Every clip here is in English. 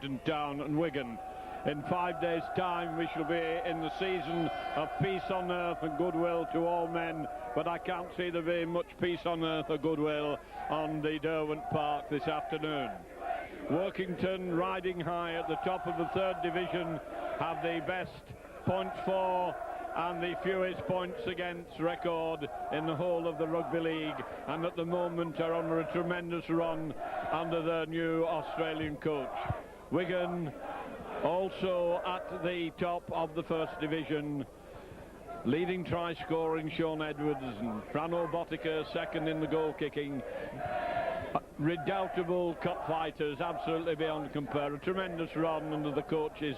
Workington Town and Wigan. In 5 days' time we shall be in the season of peace on earth and goodwill to all men, but I can't see there being much peace on earth or goodwill on the Derwent Park this afternoon. Workington, riding high at the top of the 3rd Division, have the best points for and the fewest points against record in the whole of the Rugby League, and at the moment are on a tremendous run under their new Australian coach. Wigan also at the top of the 1st Division, leading try scoring Sean Edwards and Frano Botica second in the goal kicking. Redoubtable cup fighters, absolutely beyond compare. A tremendous run under the coaches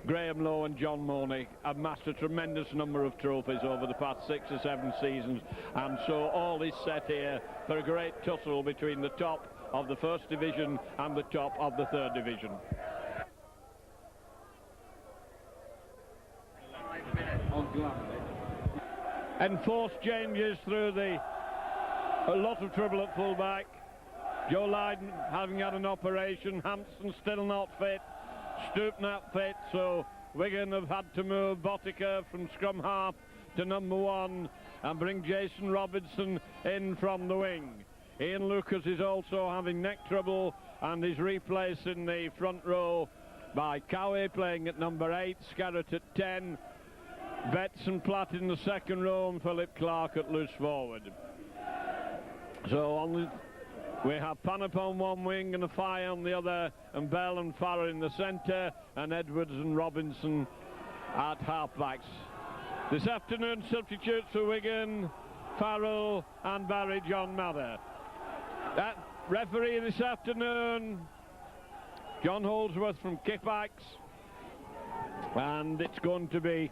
Graham Lowe and John Mooney. Amassed a tremendous number of trophies over the past 6 or 7 seasons, and so all is set here for a great tussle between the top of the 1st Division and the top of the 3rd Division. Enforced changes through a lot of trouble at fullback. Joe Lydon having had an operation, Hampson still not fit, Stoop not fit, so Wigan have had to move Botica from scrum half to number 1 and bring Jason Robinson in from the wing. Ian Lucas is also having neck trouble and is replaced in the front row by Cowie playing at number 8, Scarrett at 10, Betts and Platt in the 2nd row, and Philip Clark at loose forward. So we have Panop on one wing and Afai on the other, and Bell and Farrer in the centre, and Edwards and Robinson at halfbacks. This afternoon substitutes for Wigan, Farrell and Barry John Mather. That referee this afternoon, John Holdsworth from Kippax, and it's going to be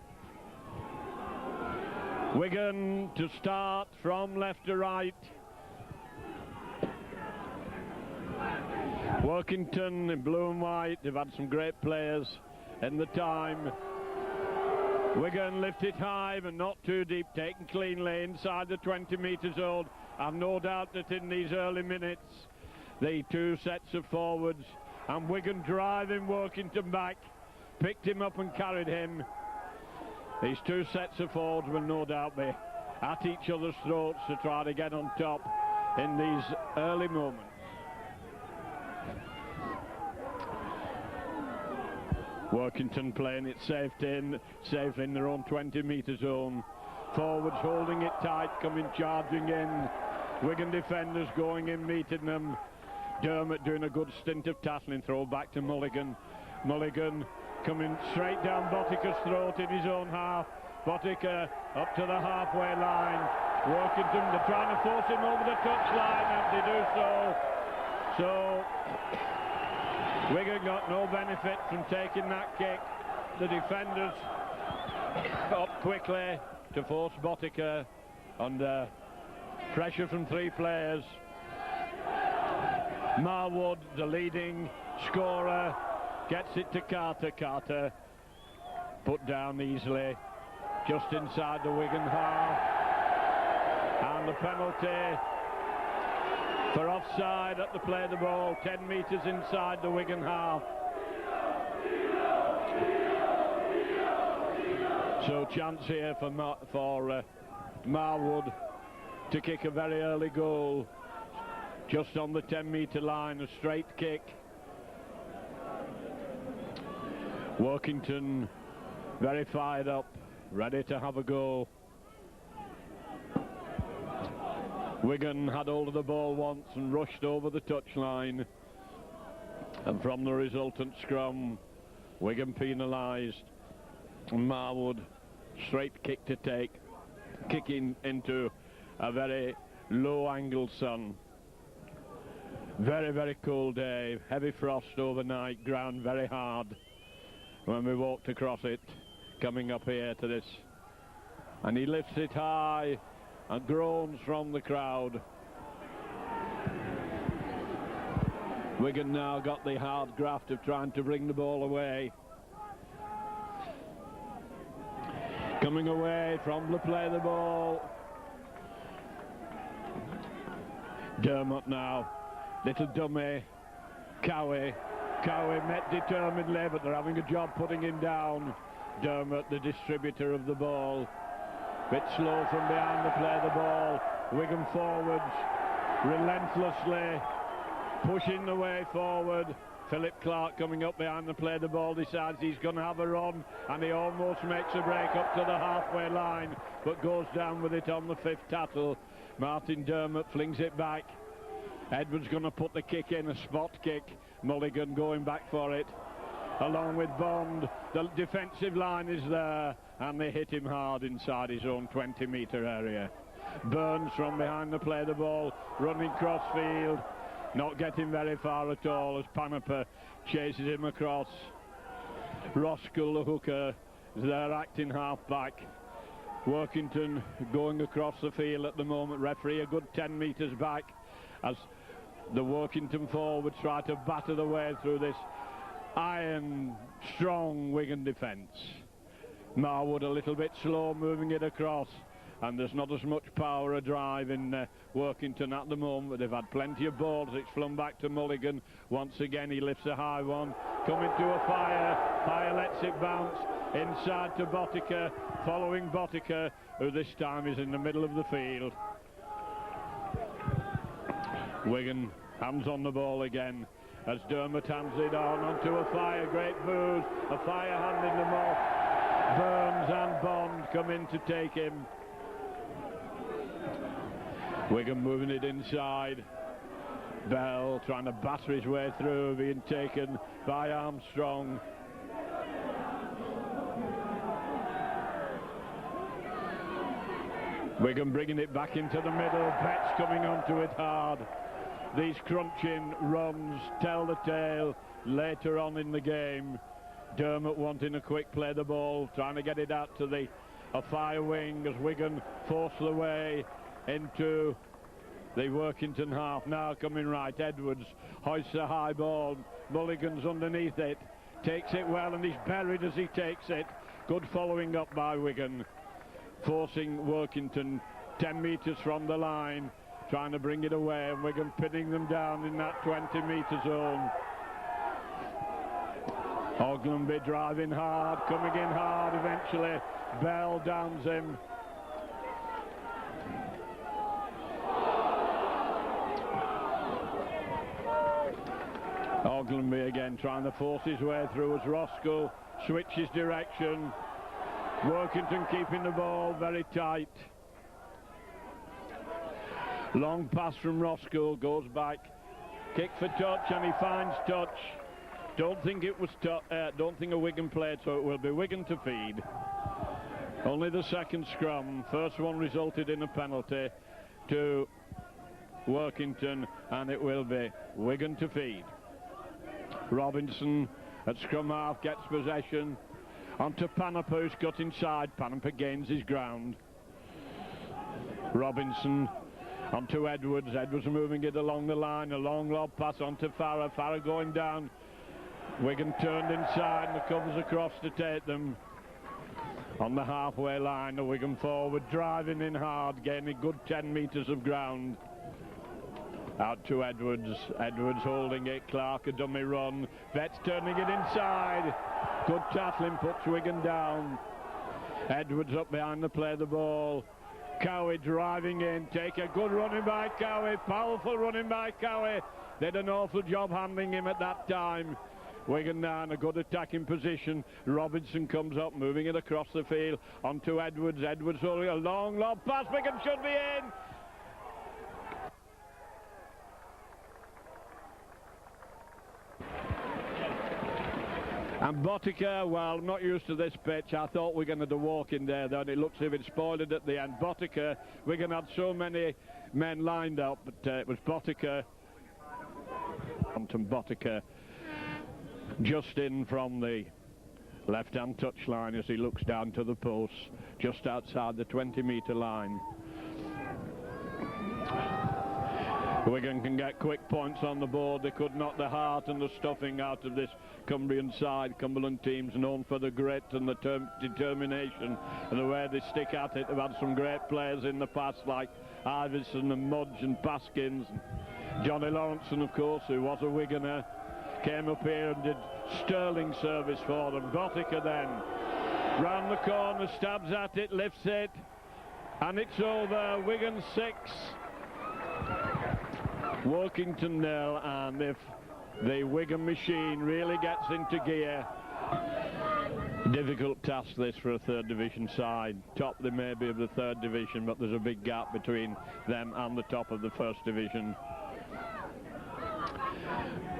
Wigan to start from left to right. Workington in blue and white, they've had some great players in the time. Wigan lifted high but not too deep, taken cleanly inside the 20-metre zone. I've no doubt that in these early minutes the 2 sets of forwards and Wigan driving Workington back, picked him up and carried him. These 2 sets of forwards will no doubt be at each other's throats to try to get on top in these early moments. Workington playing it safe in their own 20-metre zone. Forwards holding it tight, coming charging in. Wigan defenders going in, meeting them. Dermot doing a good stint of tackling, throw back to Mulligan. Mulligan coming straight down Botica's throat in his own half. Botica up to the halfway line. Workington, they're trying to force him over the touchline, and they do so. So Wigan got no benefit from taking that kick. The defenders up quickly to force Botica under pressure from 3 players. Marwood, the leading scorer, gets it to Carter. Carter put down easily just inside the Wigan half, and the penalty for offside at the play of the ball, 10 metres inside the Wigan half. So chance here for Marwood to kick a very early goal just on the 10-metre line, a straight kick. Workington very fired up, ready to have a go. Wigan had hold of the ball once and rushed over the touchline, and from the resultant scrum, Wigan penalised, and Marwood straight kick to take, kicking into a very low-angle sun. Very, very cold day, heavy frost overnight, ground very hard when we walked across it, coming up here to this. And he lifts it high, and groans from the crowd. Wigan now got the hard graft of trying to bring the ball away. Coming away from the play of the ball. Dermot now, little dummy, Cowie, Cowie met determinedly, but they're having a job putting him down. Dermot, the distributor of the ball. Bit slow from behind to play the ball. Wigan forwards, relentlessly pushing the way forward. Philip Clark coming up behind to play the ball, decides he's going to have a run, and he almost makes a break up to the halfway line, but goes down with it on the 5th tackle. Martin Dermot flings it back. Edwards going to put the kick in, a spot kick. Mulligan going back for it, along with Bond. The defensive line is there, and they hit him hard inside his own 20-metre area. Burns from behind to play the ball, running cross field, not getting very far at all as Panaper chases him across. Roskell, the hooker, is there acting half-back. Workington going across the field at the moment. Referee a good 10 metres back as the Workington forwards try to batter the way through this iron, strong Wigan defence. Marwood a little bit slow moving it across, and there's not as much power or drive in Workington at the moment, but they've had plenty of balls. It's flung back to Mulligan. Once again he lifts a high one, coming to a Fire. Fire lets it bounce inside to Botica, following Botica, who this time is in the middle of the field. Wigan hands on the ball again as Dermot hands it on onto a Fire. Great booze, a Fire handing them off. Burns and Bond come in to take him. Wigan moving it inside. Bell trying to batter his way through, being taken by Armstrong. Wigan bringing it back into the middle. Betts coming onto it hard. These crunching runs tell the tale later on in the game. Dermot wanting a quick play the ball, trying to get it out to a Fire wing as Wigan force the way into the Workington half. Now coming right, Edwards hoists a high ball. Mulligan's underneath it, takes it well, and he's buried as he takes it. Good following up by Wigan, forcing Workington 10 metres from the line, trying to bring it away, and Wigan pinning them down in that 20-metre zone. Ogilvie driving hard, coming in hard eventually. Bell downs him. Ogilvie again trying to force his way through as Roskell switches direction. Workington keeping the ball very tight. Long pass from Roskell, goes back, kick for touch, and he finds touch. Don't think it was don't think a Wigan played, so it will be Wigan to feed. Only the second scrum. First one resulted in a penalty to Workington, and it will be Wigan to feed. Robinson at scrum half gets possession onto Panaper, who's cut inside. Panaper gains his ground. Robinson onto Edwards. Edwards moving it along the line. A long lob pass onto Farah. Farah going down. Wigan turned inside, and the covers across to take them. On the halfway line, the Wigan forward driving in hard, gaining good 10 metres of ground. Out to Edwards. Edwards holding it. Clark a dummy run. Betts turning it inside. Good tackling, puts Wigan down. Edwards up behind to play the ball. Cowie driving in. Take a good running by Cowie. Powerful running by Cowie. Did an awful job handling him at that time. Wigan now in a good attacking position. Robinson comes up, moving it across the field onto Edwards. Edwards holding a long lob pass. Wigan should be in. And Botica, well, I'm not used to this pitch. I thought Wigan had a walk in there, then it looks as if it spoiled it at the end. Botica, Wigan had so many men lined up, but it was Botica. Botica just in from the left-hand touchline as he looks down to the post, just outside the 20-metre line. Wigan can get quick points on the board. They could knock the heart and the stuffing out of this Cumbrian side. Cumberland teams known for the grit and the determination and the way they stick at it. They've had some great players in the past like Iverson and Mudge and Paskins. Johnny Lawrenson, of course, who was a Wiganer. came up here and did sterling service for them. Botica then round the corner, stabs at it, lifts it, and it's over. Wigan 6, Workington 0, and if the Wigan machine really gets into gear, difficult task this for a third division side. Top they may be of the third division, but there's a big gap between them and the top of the first division.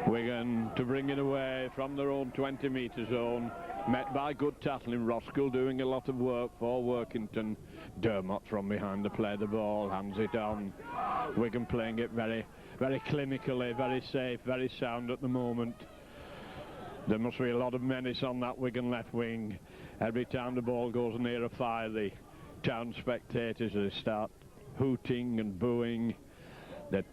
Wigan to bring it away from their own 20-metre zone, met by good tackling. Roskill doing a lot of work for Workington. Dermot from behind to play the ball, hands it on. Wigan playing it very, very clinically, very safe, very sound at the moment. There must be a lot of menace on that Wigan left wing. Every time the ball goes near a fire, the town spectators, they start hooting and booing. They're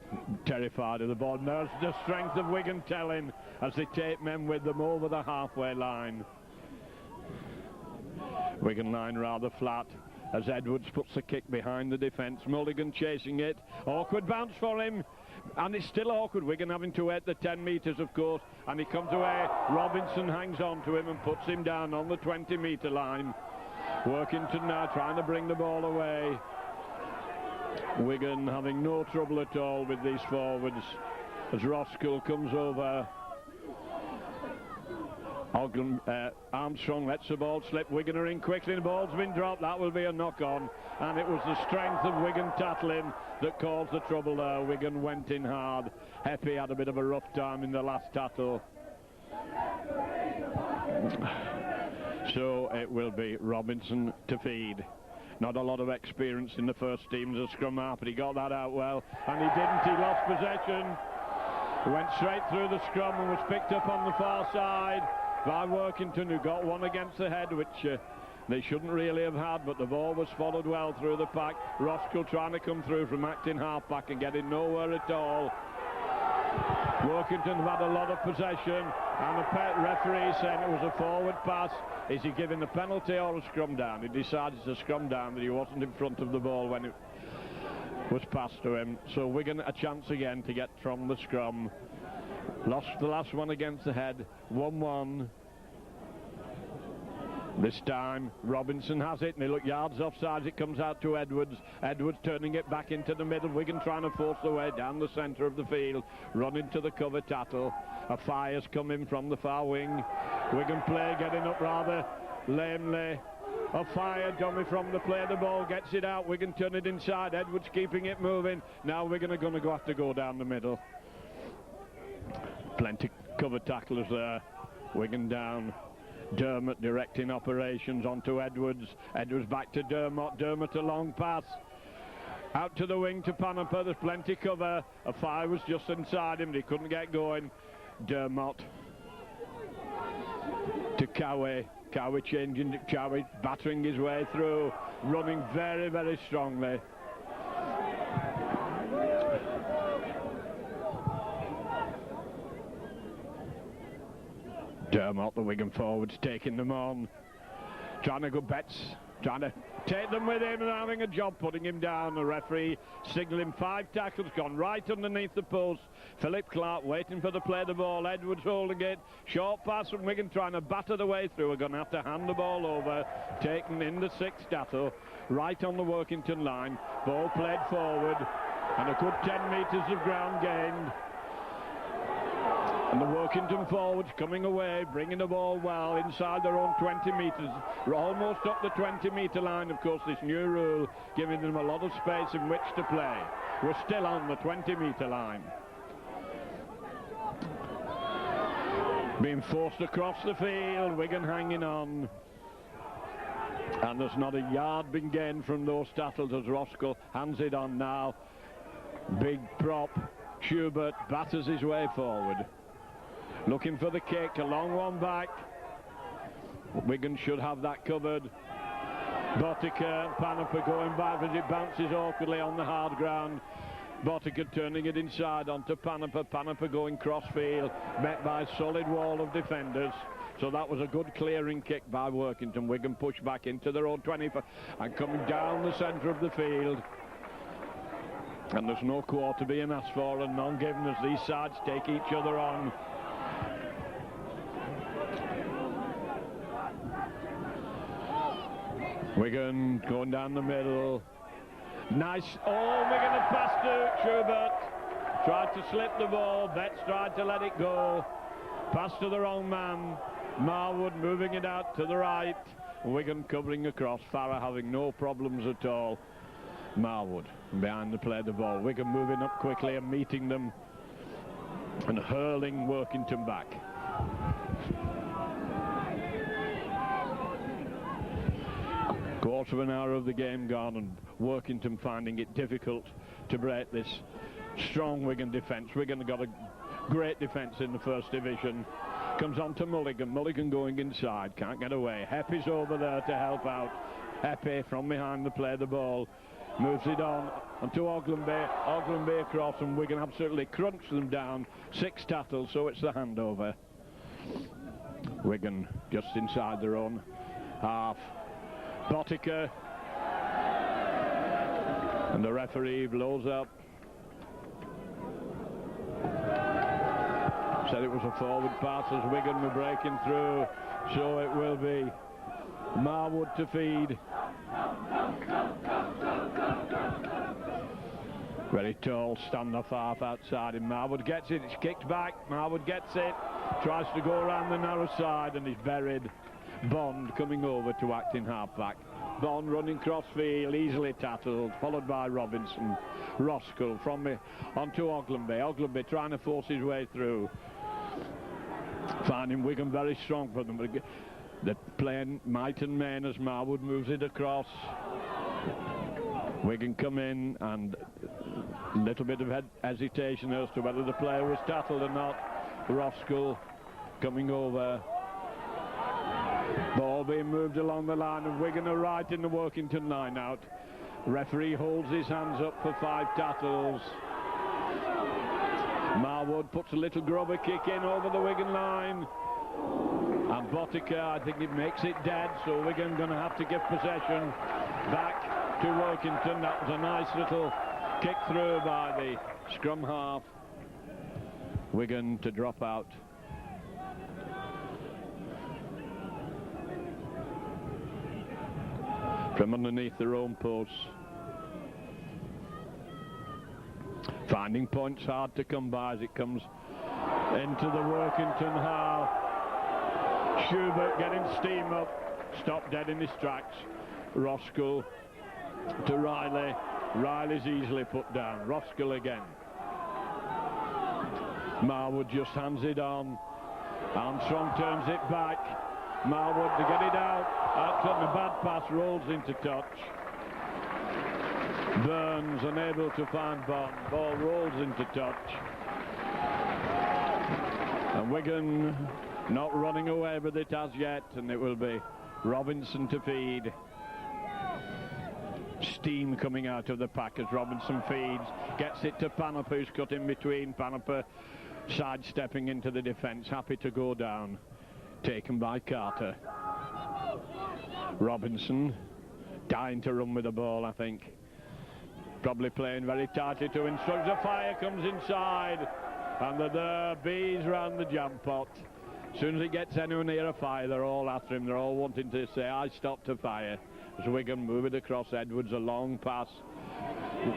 terrified of the ball. And there's the strength of Wigan telling as they take men with them over the halfway line. Wigan line rather flat as Edwards puts the kick behind the defence. Mulligan chasing it. Awkward bounce for him. And it's still awkward. Wigan having to wait the 10 metres, of course. And he comes away. Robinson hangs on to him and puts him down on the 20-metre line. Workington now trying to bring the ball away. Wigan having no trouble at all with these forwards as Roskill comes over. Armstrong lets the ball slip. Wigan are in quickly. The ball's been dropped. That will be a knock-on. And it was the strength of Wigan tackling that caused the trouble there. Wigan went in hard. Heppy had a bit of a rough time in the last tackle. So it will be Robinson to feed. Not a lot of experience in the first team as a scrum half, but he got that out well. And he didn't. He lost possession. He went straight through the scrum and was picked up on the far side by Workington, who got one against the head, which they shouldn't really have had, but the ball was followed well through the pack. Roskill trying to come through from acting half-back and getting nowhere at all. Workington have had a lot of possession, and the referee saying it was a forward pass. Is he giving a penalty or a scrum down? He decided to scrum down, that he wasn't in front of the ball when it was passed to him. So Wigan a chance again to get from the scrum. Lost the last one against the head. 1-1. This time Robinson has it, and they look yards offside. It comes out to Edwards. Edwards turning it back into the middle. Wigan trying to force their way down the centre of the field. Run into the cover tattle. A fire's coming from the far wing. Wigan play getting up rather lamely. A fire dummy from the play. The ball gets it out. Wigan turn it inside. Edwards keeping it moving. Now Wigan are going to have to go down the middle. Plenty cover tacklers there. Wigan down. Dermot directing operations onto Edwards. Edwards back to Dermot. Dermot a long pass. Out to the wing to Panaper. There's plenty cover. A fire was just inside him, but he couldn't get going. Dermot to Cowie. Cowie changing. Cowie battering his way through. Running very, very strongly. Dermot, the Wigan forwards, taking them on. Trying to go Betts, trying to take them with him and having a job putting him down. The referee signalling 5 tackles, gone right underneath the post. Philip Clark waiting for the play the ball. Edwards holding it. Short pass from Wigan trying to batter the way through. We're going to have to hand the ball over. Taken in the 6th tackle, right on the Workington line. Ball played forward and a good 10 metres of ground gained. And the Workington forwards coming away, bringing the ball well inside their own 20 metres. We're almost up the 20-metre line. Of course, this new rule giving them a lot of space in which to play. We're still on the 20-metre line. Being forced across the field, Wigan hanging on. And there's not a yard been gained from those tackles as Roskill hands it on now. Big prop. Schubert batters his way forward. Looking for the kick, a long one back. Wigan should have that covered. Botica, Panaper going back as it bounces awkwardly on the hard ground. Botica turning it inside onto Panaper. Panaper going crossfield, met by a solid wall of defenders. So that was a good clearing kick by Workington. Wigan pushed back into their own 20 and coming down the centre of the field. And there's no quarter being asked for and none given as these sides take each other on. Wigan going down the middle. Nice. Oh, Wigan have passed to Schubert. Tried to slip the ball. Betts tried to let it go. Pass to the wrong man. Marwood moving it out to the right. Wigan covering across. Farah having no problems at all. Marwood behind the play the ball. Wigan moving up quickly and meeting them and hurling Workington back. Quarter of an hour of the game gone and Workington finding it difficult to break this strong Wigan defence. Wigan have got a great defence in the first division. Comes on to Mulligan. Mulligan going inside, can't get away. Heppy's over there to help out. Heppy from behind the play the ball. Moves it on onto Oglenby. Oglenby across and Wigan absolutely crunch them down. 6 tackles, so it's the handover. Wigan just inside their own half. Botica. And the referee blows up. Said it was a forward pass as Wigan were breaking through, so it will be Marwood to feed. Very tall standoff half outside and Marwood gets it, it's kicked back, Marwood gets it, tries to go around the narrow side and he's buried. Bond coming over to act in half-back. Bond running cross-field, easily tackled, followed by Robinson. Roskell from me onto Oglenby. Oglenby trying to force his way through. Finding Wigan very strong for them. They're playing might and main as Marwood moves it across. Wigan come in and a little bit of hesitation as to whether the player was tackled or not. Roskell coming over. Ball being moved along the line and Wigan are right in the Workington line out. Referee holds his hands up for 5 tackles. Marwood puts a little grubber kick in over the Wigan line. And Botica, I think it makes it dead, so Wigan going to have to give possession back to Workington. That was a nice little kick through by the scrum half. Wigan to drop out. From underneath their own posts. Finding points hard to come by as it comes into the Workington half. Schubert getting steam up, stopped dead in his tracks. Roskell to Riley. Riley's easily put down. Roskell again. Marwood just hands it on. Armstrong turns it back. Marwood to get it out. Outside the bad pass, rolls into touch. Burns unable to find Bond. Ball rolls into touch. And Wigan not running away with it as yet, and it will be Robinson to feed. Steam coming out of the pack as Robinson feeds. Gets it to Panapa, who's cut in between. Panapa sidestepping into the defence, happy to go down. Taken by Carter. Robinson dying to run with the ball, I think. Probably playing very tightly to instruct. The fire comes inside and the bees round the jam pot. As soon as it gets anyone near a fire, they're all after him. They're all wanting to say, I stopped a fire. As Wigan move it across Edwards, a long pass.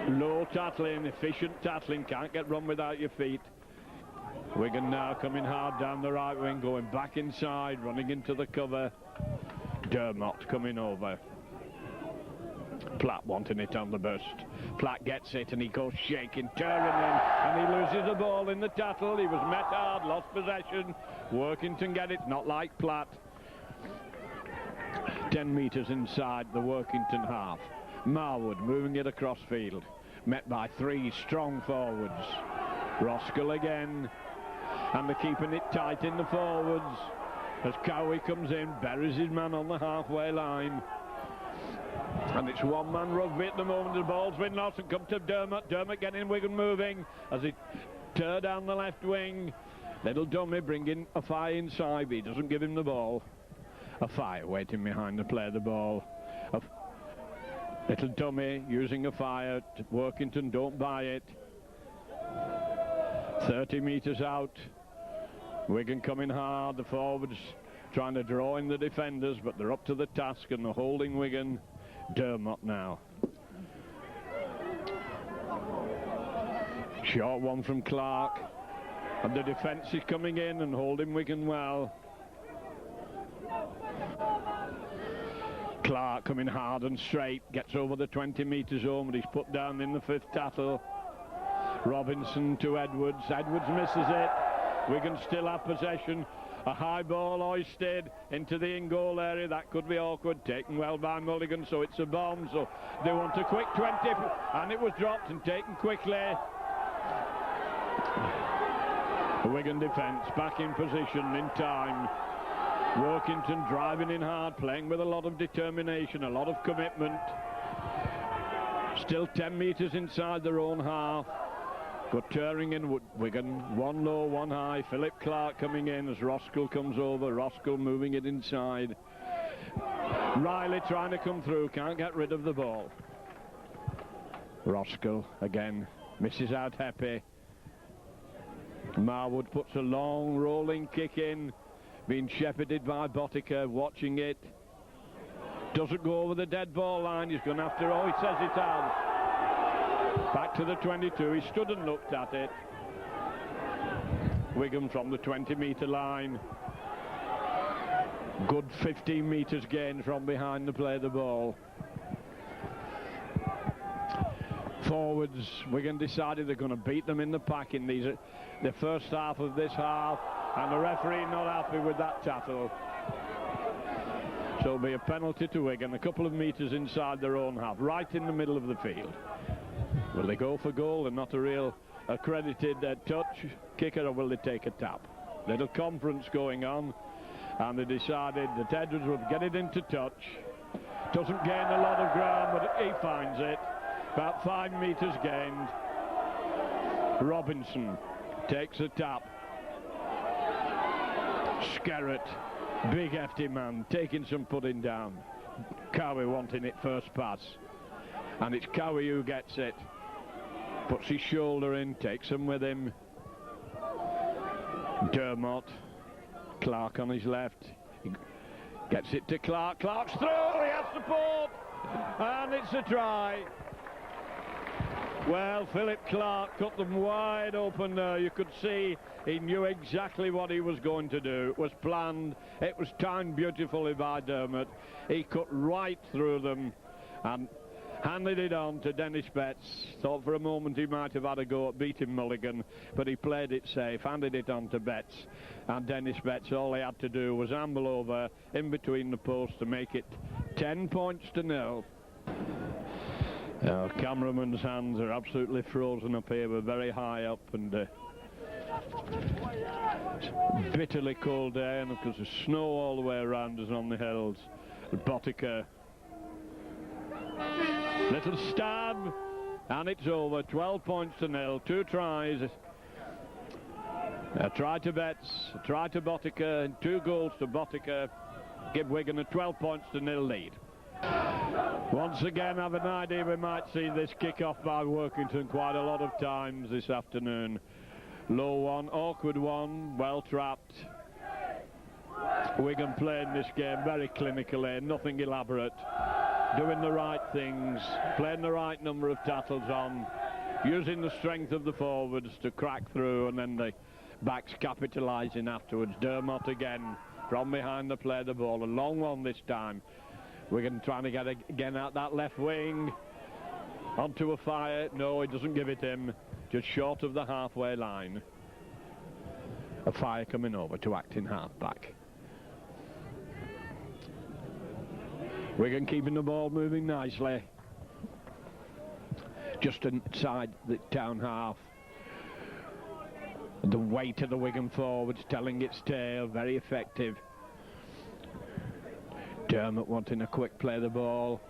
Low tackling, efficient tackling, can't get run without your feet. Wigan now coming hard down the right wing, going back inside, running into the cover. Dermott coming over. Platt wanting it on the burst. Platt gets it and he goes shaking, tearing in, and he loses the ball in the tackle. He was met hard, lost possession. Workington get it, not like Platt. 10 metres inside the Workington half. Marwood moving it across field. Met by 3 strong forwards. Roskell again. And they're keeping it tight in the forwards. As Cowie comes in, buries his man on the halfway line. And it's one-man rugby at the moment. The ball's been lost and come to Dermott. Dermott getting Wigan moving as he turns down the left wing. Little dummy bringing a fire inside, but he doesn't give him the ball. A fire waiting behind the play of the ball. A little dummy using a fire. Workington don't buy it. 30 metres out. Wigan coming hard. The forwards trying to draw in the defenders, but they're up to the task and they're holding Wigan. Dermot now. Short one from Clark. And the defence is coming in and holding Wigan well. Clark coming hard and straight, gets over the 20 metre zone, but he's put down in the 5th tattle. Robinson to Edwards. Edwards misses it. Wigan still have possession. A high ball hoisted into the in-goal area. That could be awkward. Taken well by Mulligan, so it's a bomb. So they want a quick 20, and it was dropped and taken quickly. The Wigan defence back in position in time. Workington driving in hard, playing with a lot of determination, a lot of commitment. Still 10 metres inside their own half. Good turning in Wigan, one low, one high. Philip Clark coming in as Roskell comes over. Roskell moving it inside. Riley trying to come through, can't get rid of the ball. Roskell again, misses out Heppy. Marwood puts a long rolling kick in, being shepherded by Botica, watching it. Doesn't go over the dead ball line, he's going after, oh, he says it has. Back to the 22, he stood and looked at it. Wigan from the 20 metre line. Good 15 metres gain from behind to play the ball. Forwards, Wigan decided they're going to beat them in the pack in the first half of this half, and the referee not happy with that tattle. So it'll be a penalty to Wigan, a couple of metres inside their own half, right in the middle of the field. Will they go for goal and not a real accredited touch kicker, or will they take a tap? Little conference going on, and they decided that Edwards would get it into touch. Doesn't gain a lot of ground, but he finds it. About 5 metres gained. Robinson takes a tap. Skerrett, big hefty man, taking some putting down. Cowie wanting it first pass. And it's Cowie who gets it. Puts his shoulder in, takes him with him. Dermot, Clark on his left. He gets it to Clark. Clark's through, he has support. And it's a try. Well, Philip Clark cut them wide open there. You could see he knew exactly what he was going to do. It was planned. It was timed beautifully by Dermot. He cut right through them and handed it on to Dennis Betts. Thought for a moment he might have had a go at beating Mulligan, but he played it safe, handed it on to Betts. And Dennis Betts, all he had to do was amble over in between the posts to make it 10 points to 0. Our cameraman's hands are absolutely frozen up here. We're very high up, and it's bitterly cold day, and because there's snow all the way around us on the hills. Botica, little stab, and it's over. 12 points to 0. 2 tries. A try to Betts, a try to Botica, and 2 goals to Botica. Give Wigan a 12 points to 0 lead. Once again, I have an idea we might see this kick-off by Workington quite a lot of times this afternoon. Low one, awkward one, well trapped. Wigan playing this game very clinically, nothing elaborate. Doing the right things, playing the right number of tackles on, using the strength of the forwards to crack through, and then the backs capitalising afterwards. Dermot again, from behind to play the ball, a long one this time. Wigan trying to get again out that left wing, onto a fire. No, he doesn't give it him, just short of the halfway line. A fire coming over to act in half-back. Wigan keeping the ball moving nicely. Just inside the down half. The weight of the Wigan forwards telling its tale, very effective. Dermot wanting a quick play of the ball.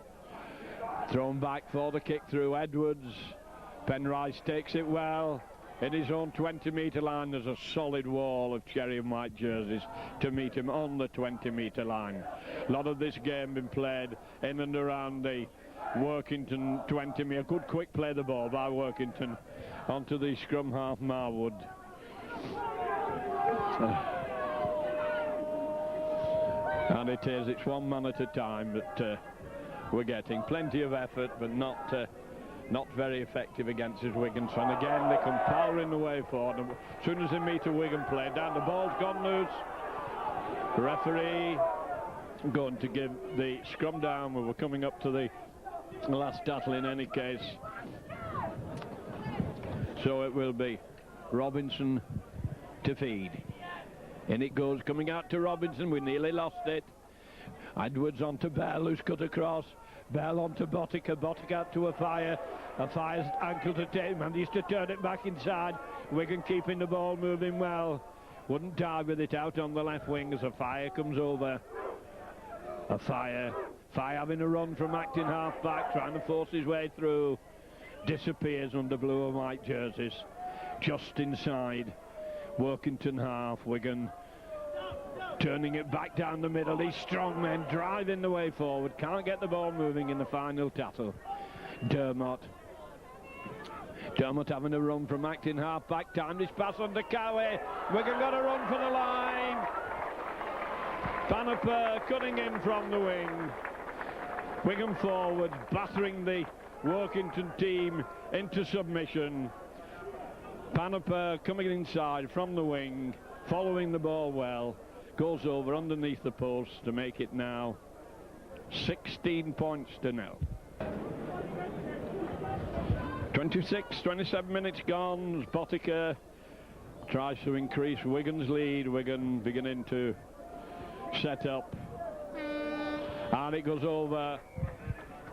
Thrown back for the kick through Edwards. Penrice takes it well. In his own 20-metre line, there's a solid wall of cherry and white jerseys to meet him on the 20-metre line. A lot of this game been played in and around the Workington 20 A good quick play of the ball by Workington onto the scrum half Marwood. And it is, it's one man at a time, but we're getting. Plenty of effort, but not very effective against his Wigan. So, and again, they come powering the way forward. And as soon as they meet a Wigan player, down the ball's gone loose. The referee going to give the scrum down. We were coming up to the last battle in any case. So it will be Robinson to feed. In it goes, coming out to Robinson. We nearly lost it. Edwards onto Bell, who's cut across. Bell onto Botica. Botica out to Afire. Afire's ankle to take, managed to turn it back inside. Wigan keeping the ball moving well. Wouldn't die with it out on the left wing as Afire comes over. Afire having a run from acting half back, trying to force his way through. Disappears under blue and white jerseys. Just inside Workington half. Wigan turning it back down the middle. These strong men driving the way forward. Can't get the ball moving in the final tattle. Dermot having a run from acting half back. Timed his pass under Cowie. Wigan got a run for the line. Banniper cutting in from the wing. Wigan forward, battering the Workington team into submission. Banniper coming inside from the wing, following the ball well. Goes over underneath the post to make it now 16 points to 0. 27 minutes gone. Botica tries to increase Wigan's lead. Wigan beginning to set up. And it goes over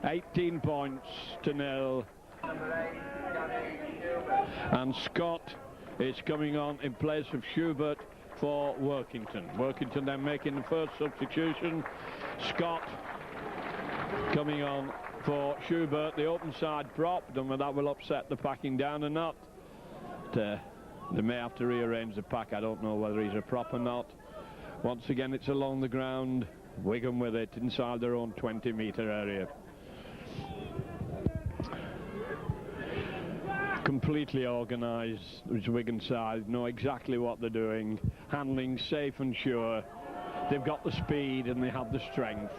18 points to 0. And Scott is coming on in place of Schubert for Workington. Workington then making the first substitution. Scott coming on for Schubert, the open side prop. And that will upset the packing down a nut. They may have to rearrange the pack. I don't know whether he's a prop or not. Once again, it's along the ground. Wigan with it inside their own 20-metre area. Completely organised. It's Wigan side, know exactly what they're doing. Handling safe and sure. They've got the speed and they have the strength.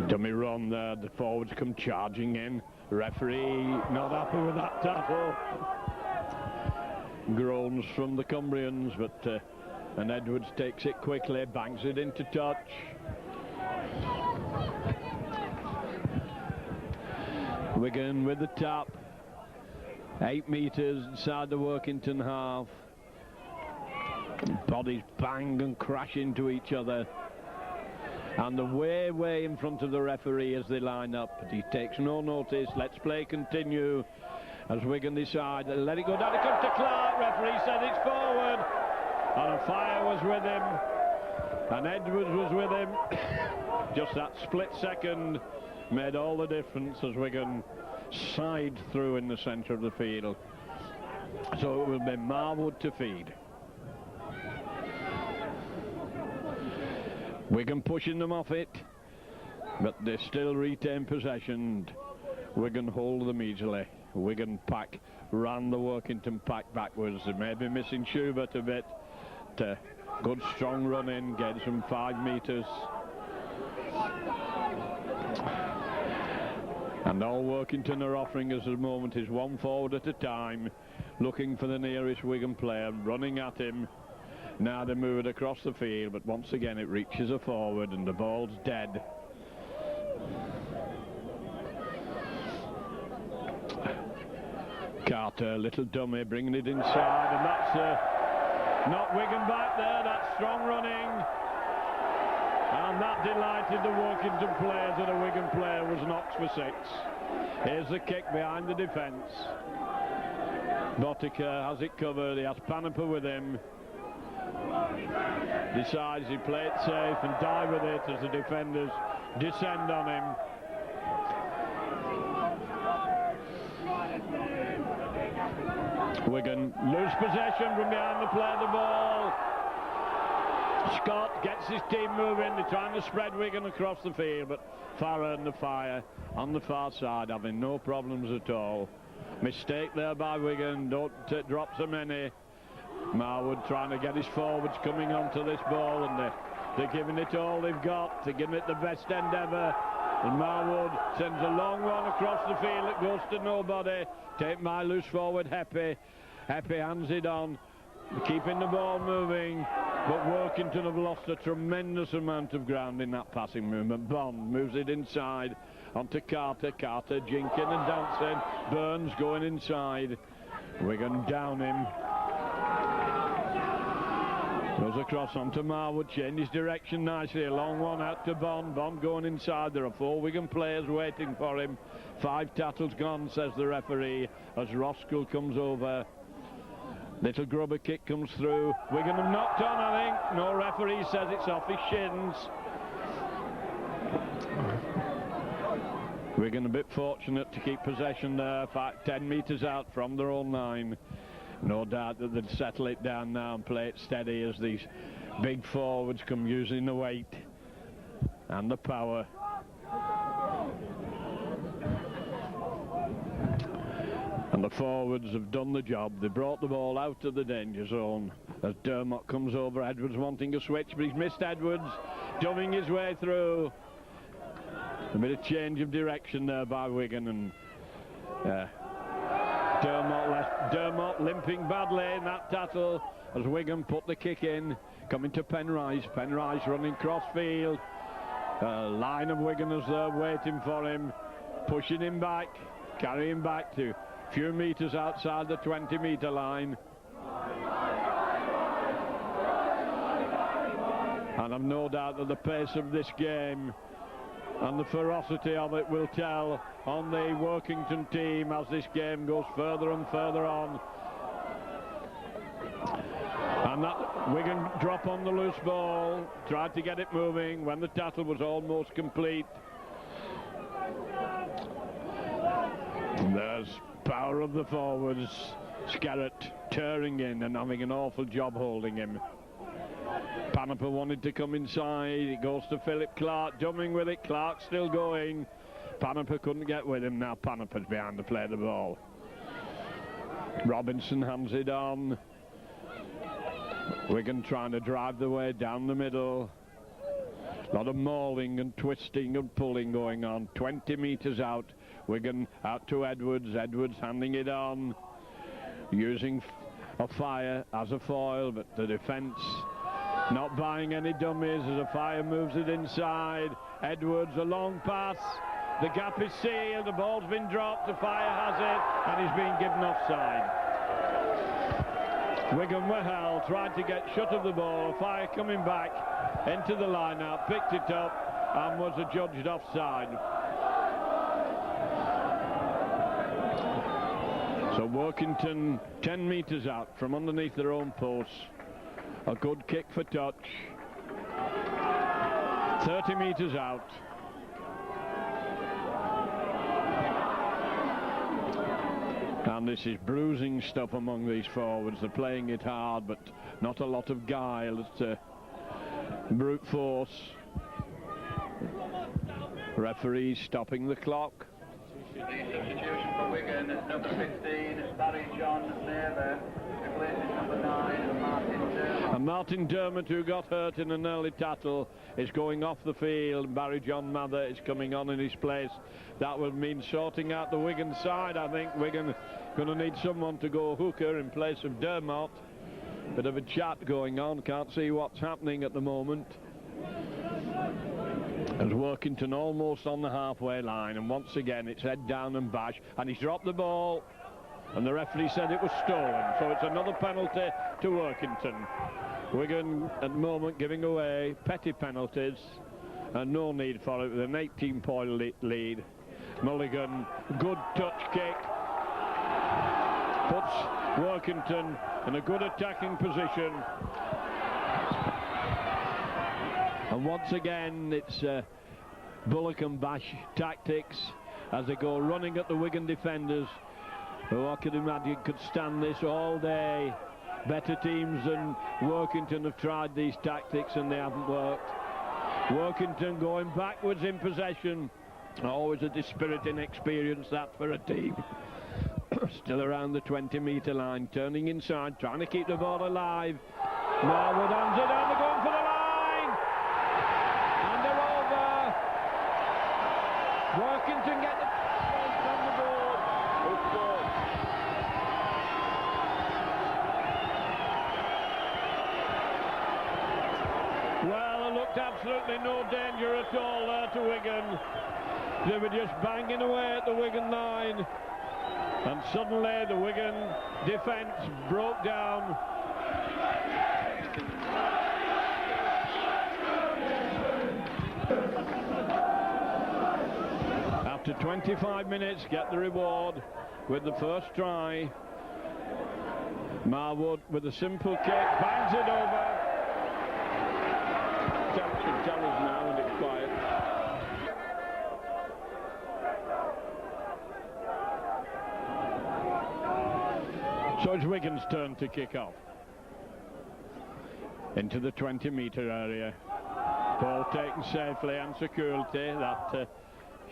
Dummy run there, the forwards come charging in. Referee not happy with that tackle. Groans from the Cumbrians, but and Edwards takes it quickly, bangs it into touch. Wigan with the tap. 8 metres inside the Workington half. Bodies bang and crash into each other. And the way in front of the referee as they line up. But he takes no notice. Let's play continue. As Wigan decide, let it go down. It comes to Clark. Referee says it's forward. And Afire was with him. And Edwards was with him. Just that split second made all the difference as Wigan side through in the centre of the field. So it will be Marwood to feed. Wigan pushing them off it, but they still retain possession. Wigan hold them easily. Wigan pack ran the Workington pack backwards. They may be missing Schubert a bit. Good strong run in, gets them 5 metres. And all Workington are offering us at the moment is one forward at a time, looking for the nearest Wigan player, running at him. Now they move it across the field, but once again it reaches a forward and the ball's dead. Carter, little dummy, bringing it inside, and that's not Wigan back there. That's strong running, and that delighted the Workington players that a Wigan player was knocked for 6. Here's the kick behind the defence. Botica has it covered. He has Banniper with him. Decides he played it safe and die with it as the defenders descend on him. Wigan lose possession from behind the play of the ball. Scott gets his team moving. They're trying to spread Wigan across the field, but Farrer and the Fire on the far side having no problems at all. Mistake there by Wigan. Don't drop so many. Marwood trying to get his forwards coming onto this ball, and They're giving it all they've got. They're giving it the best endeavour. And Marwood sends a long one across the field that goes to nobody. Take my loose forward, Heppy. Heppy hands it on, keeping the ball moving. But Workington have lost a tremendous amount of ground in that passing movement. Bond moves it inside onto Carter. Carter jinking and dancing. Burns going inside. Wigan down him. Goes across onto Marwood, changes direction nicely. A long one out to Bond. Bond going inside. There are 4 Wigan players waiting for him. 5 tackles gone, says the referee, as Roskell comes over. Little grubber kick comes through. Wigan have knocked on, I think. No, referee says it's off his shins. Wigan a bit fortunate to keep possession there, 10 metres out from their own line. No doubt that they'd settle it down now and play it steady as these big forwards come using the weight and the power. And the forwards have done the job. They brought the ball out of the danger zone as Dermot comes over. Edwards wanting a switch, but he's missed Edwards, dumbing his way through. A bit of change of direction there by Wigan, and Dermot limping badly in that tackle as Wigan put the kick in. Coming to Penrice. Penrice running cross field. Line of Wiganers there waiting for him, pushing him back, carrying back to a few metres outside the 20-metre line. And I've no doubt that the pace of this game and the ferocity of it will tell on the Workington team as this game goes further and further on. And that Wigan drop on the loose ball, tried to get it moving when the tackle was almost complete. And there's power of the forwards. Scarrett tearing in and having an awful job holding him. Panaper wanted to come inside. It goes to Philip Clark, dumbing with it. Clark still going. Panaper couldn't get with him. Now Panaper's behind to play the ball. Robinson hands it on. Wigan trying to drive the way down the middle. A lot of mauling and twisting and pulling going on. 20 metres out. Wigan out to Edwards. Edwards handing it on. Using a fire as a foil, but the defence not buying any dummies as a fire moves it inside. Edwards, a long pass. The gap is sealed. The ball's been dropped. The fire has it, and he's been given offside. Wigan were held, tried to get shut of the ball. Fire coming back into the line-out, picked it up and was adjudged offside. So Workington 10 metres out from underneath their own post. A good kick for touch. 30 metres out. And this is bruising stuff among these forwards. They're playing it hard, but not a lot of guile. It's brute force. Referee stopping the clock. The substitution for Wigan, number 15, Barry John Naver, replaces number 9, Martin Dermot. And Martin Dermot, who got hurt in an early tackle, is going off the field. Barry John Mather is coming on in his place. That will mean sorting out the Wigan side. I think Wigan going to need someone to go hooker in place of Dermot. Bit of a chat going on. Can't see what's happening at the moment. As Workington almost on the halfway line, and once again it's head down and bash, and he's dropped the ball, and the referee said it was stolen, so it's another penalty to Workington. Wigan at the moment giving away petty penalties, and no need for it with an 18-point lead. Mulligan, good touch kick, puts Workington in a good attacking position. And once again, it's Bullock and Bash tactics as they go running at the Wigan defenders, who I could imagine could stand this all day. Better teams than Workington have tried these tactics and they haven't worked. Workington going backwards in possession. Always a dispiriting experience, that, for a team. Still around the 20-metre line, turning inside, trying to keep the ball alive. Marwood hands it on, they're going for the line! looked absolutely no danger at all there to Wigan. They were just banging away at the Wigan line, and suddenly the Wigan defence broke down. After 25 minutes, get the reward with the first try. Marwood with a simple kick, bangs it over. Tell us now when it's quiet. So it's Wigan's turn to kick off. Into the 20-metre area. Ball taken safely and security. That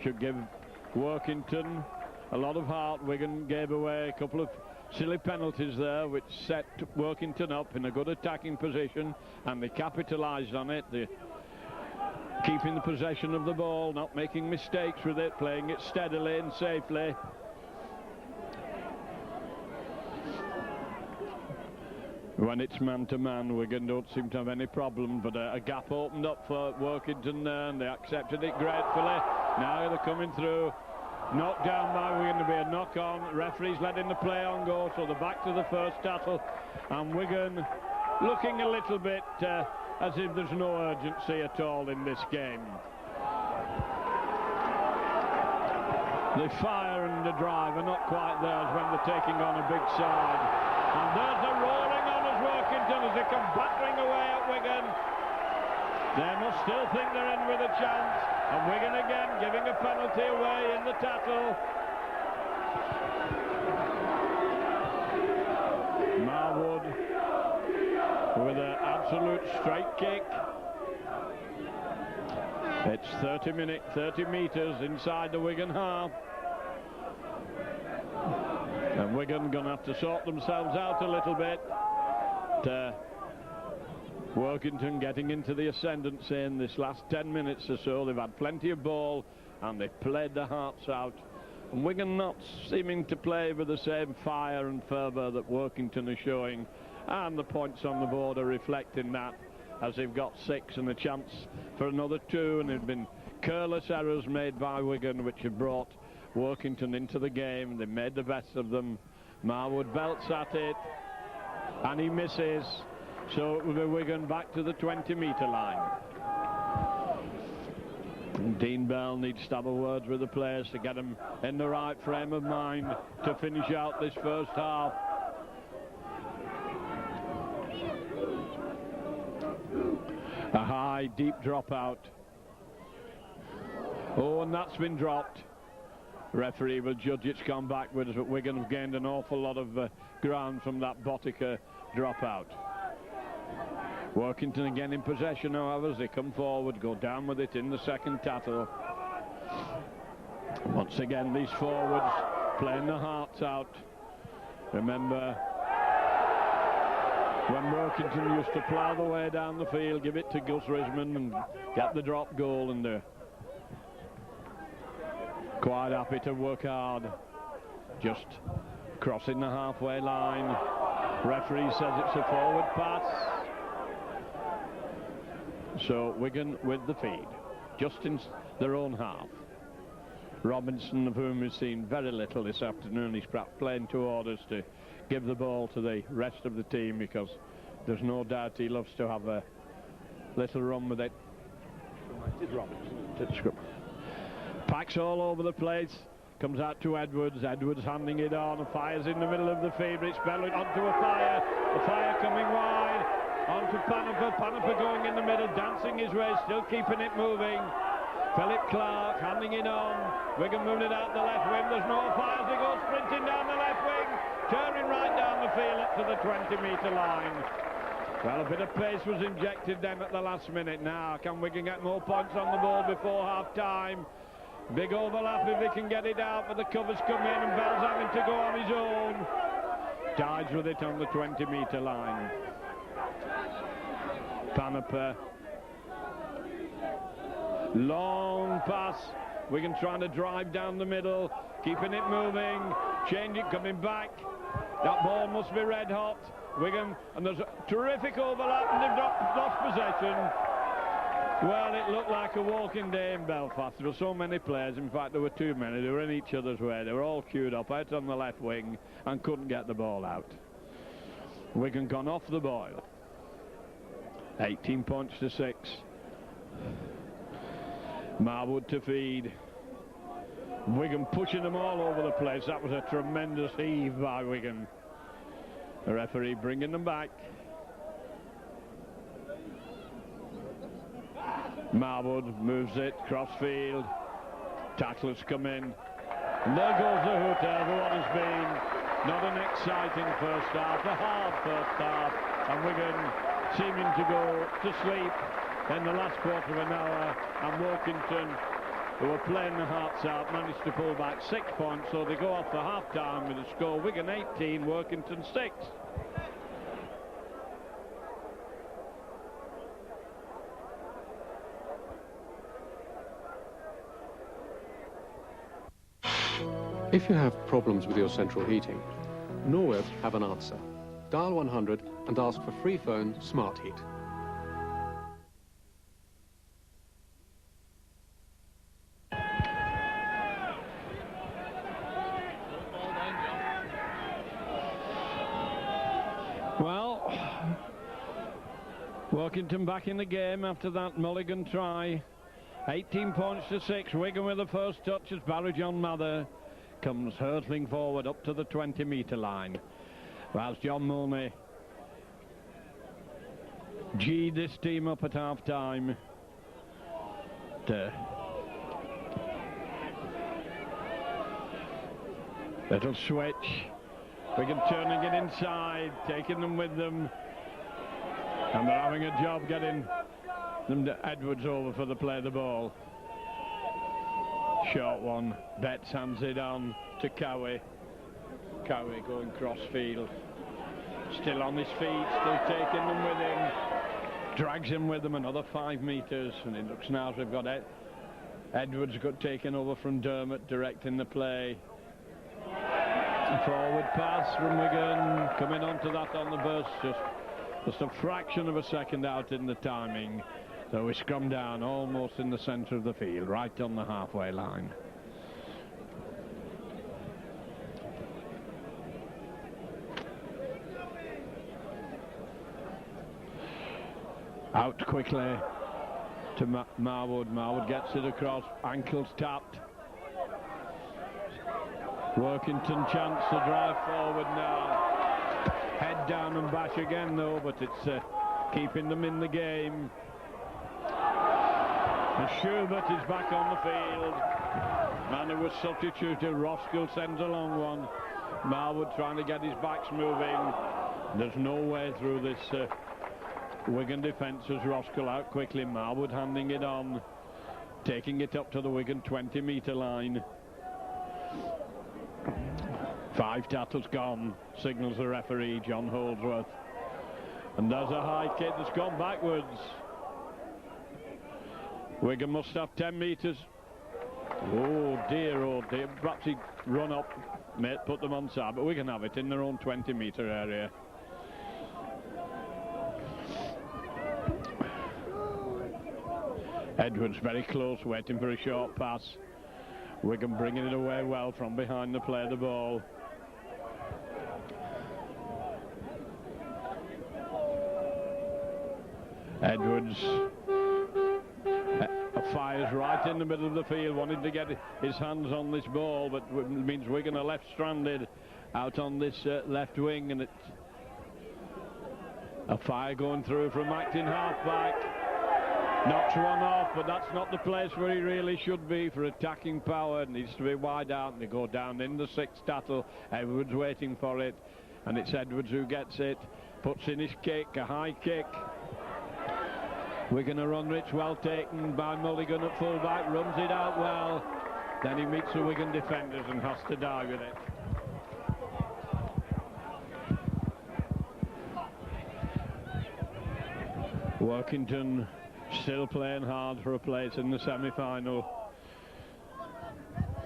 should give Workington a lot of heart. Wigan gave away a couple of silly penalties there which set Workington up in a good attacking position, and they capitalised on it. They're keeping the possession of the ball, not making mistakes with it, playing it steadily and safely. When it's man-to-man, Wigan don't seem to have any problem, but a gap opened up for Workington there, and they accepted it gratefully. Now they're coming through. Knocked down by Wigan to be a knock-on. Referee's letting the play on go, so they're back to the first tackle. And Wigan looking a little bit as if there's no urgency at all in this game. The fire and the drive are not quite there as when they're taking on a big side. And there's a roaring on as Workington as they come battering away at Wigan. They must still think they're in with a chance. And Wigan again giving a penalty away in the tackle. Marwood with an absolute straight kick. It's 30 metres inside the Wigan half. And Wigan going to have to sort themselves out a little bit. Workington getting into the ascendancy in this last 10 minutes or so. They've had plenty of ball and they've played their hearts out. And Wigan not seeming to play with the same fire and fervour that Workington are showing. And the points on the board are reflecting that, as they've got 6 and a chance for another 2. And there have been careless errors made by Wigan which have brought Workington into the game. They made the best of them. Marwood belts at it and he misses. So it will be Wigan back to the 20-metre line. And Dean Bell needs to have a word with the players to get them in the right frame of mind to finish out this first half. A high, deep dropout. Oh, and that's been dropped. Referee will judge it's gone backwards, but Wigan have gained an awful lot of ground from that Botica dropout. Workington again in possession, however, as they come forward, go down with it in the second tackle. Once again, these forwards playing their hearts out. Remember when Workington used to plough the way down the field, give it to Gus Risman and get the drop goal, and they're quite happy to work hard. Just crossing the halfway line. Referee says it's a forward pass. So Wigan with the feed, just in their own half. Robinson, of whom we've seen very little this afternoon, he's perhaps playing to orders to give the ball to the rest of the team, because there's no doubt he loves to have a little run with it. Robinson. Packs all over the place, comes out to Edwards. Edwards handing it on, fires in the middle of the field. It's Bellew onto a fire. The fire coming wide. Onto Panaper. Panaper going in the middle, dancing his way, still keeping it moving. Philip Clark handing it on. Wigan moving it out the left wing. There's no fire. They go sprinting down the left wing, turning right down the field up to the 20-metre line. Well, a bit of pace was injected then at the last minute. Now, can Wigan get more points on the board before half-time? Big overlap if they can get it out, but the covers come in and Bell's having to go on his own. Dives with it on the 20-metre line. Panaper. Long pass. Wigan trying to drive down the middle, keeping it moving, changing, coming back. That ball must be red hot. Wigan, and there's a terrific overlap, and they've lost possession. Well, it looked like a walking day in Belfast. There were so many players. In fact, there were too many. They were in each other's way. They were all queued up out on the left wing and couldn't get the ball out. Wigan gone off the boil. 18 points to 6. Marwood to feed. Wigan pushing them all over the place. That was a tremendous heave by Wigan. The referee bringing them back. Marwood moves it, crossfield. Tacklers come in. And there goes the hooter for what has been not an exciting first half, a hard first half. And Wigan seeming to go to sleep in the last quarter of an hour. And Workington, who were playing the hearts out, managed to pull back 6 points. So they go off for half-time with a score. Wigan 18, Workington 6. If you have problems with your central heating, Norweb have an answer. Dial 100 and ask for free phone Smart Heat. Well, Workington back in the game after that mulligan try. 18 points to 6. Wigan with the first touch as Barry John Mather comes hurtling forward up to the 20-metre line. Whilst John Mulney G'd this team up at half-time. Little switch. Wigan turning it inside, taking them with them. And they're having a job getting them to Edwards over for the play of the ball. Short one. Betts hands it on to Cowie. Cowie going cross field. Still on his feet, still taking them with him. Drags him with them another 5 metres. And it looks now as we've got Edwards got taken over from Dermot, directing the play. Forward pass from Wigan. Coming onto that on the burst. Just a fraction of a second out in the timing. So we scrum down almost in the centre of the field, right on the halfway line. Out quickly to Marwood. Marwood gets it across, ankles tapped. Workington chance to drive forward now. Head down and bash again though, but it's keeping them in the game. And Schubert is back on the field. Man who was substituted, Roskill sends a long one. Marwood trying to get his backs moving. There's no way through this Wigan defence as Roskill out quickly. Marwood handing it on, taking it up to the Wigan 20-metre line. 5 tackles gone, signals the referee, John Holdsworth. And there's a high kick that's gone backwards. Wigan must have 10 metres. Oh dear, perhaps he'd run up, put them on side, but we can have it in their own 20-metre area. Edwards very close, waiting for a short pass. Wigan bringing it away well from behind the play of the ball. Edwards fires right in the middle of the field, wanting to get his hands on this ball, but it means Wigan are left stranded out on this left wing, and it's a fire going through from acting half-back. Knocks one off, but that's not the place where he really should be for attacking power. It needs to be wide out, and they go down in the 6th tattle. Edwards waiting for it, and it's Edwards who gets it, puts in his kick, a high kick. Wigan a run rich, well taken by Mulligan at full-back, runs it out well. Then he meets the Wigan defenders and has to die with it. Workington still playing hard for a place in the semi-final.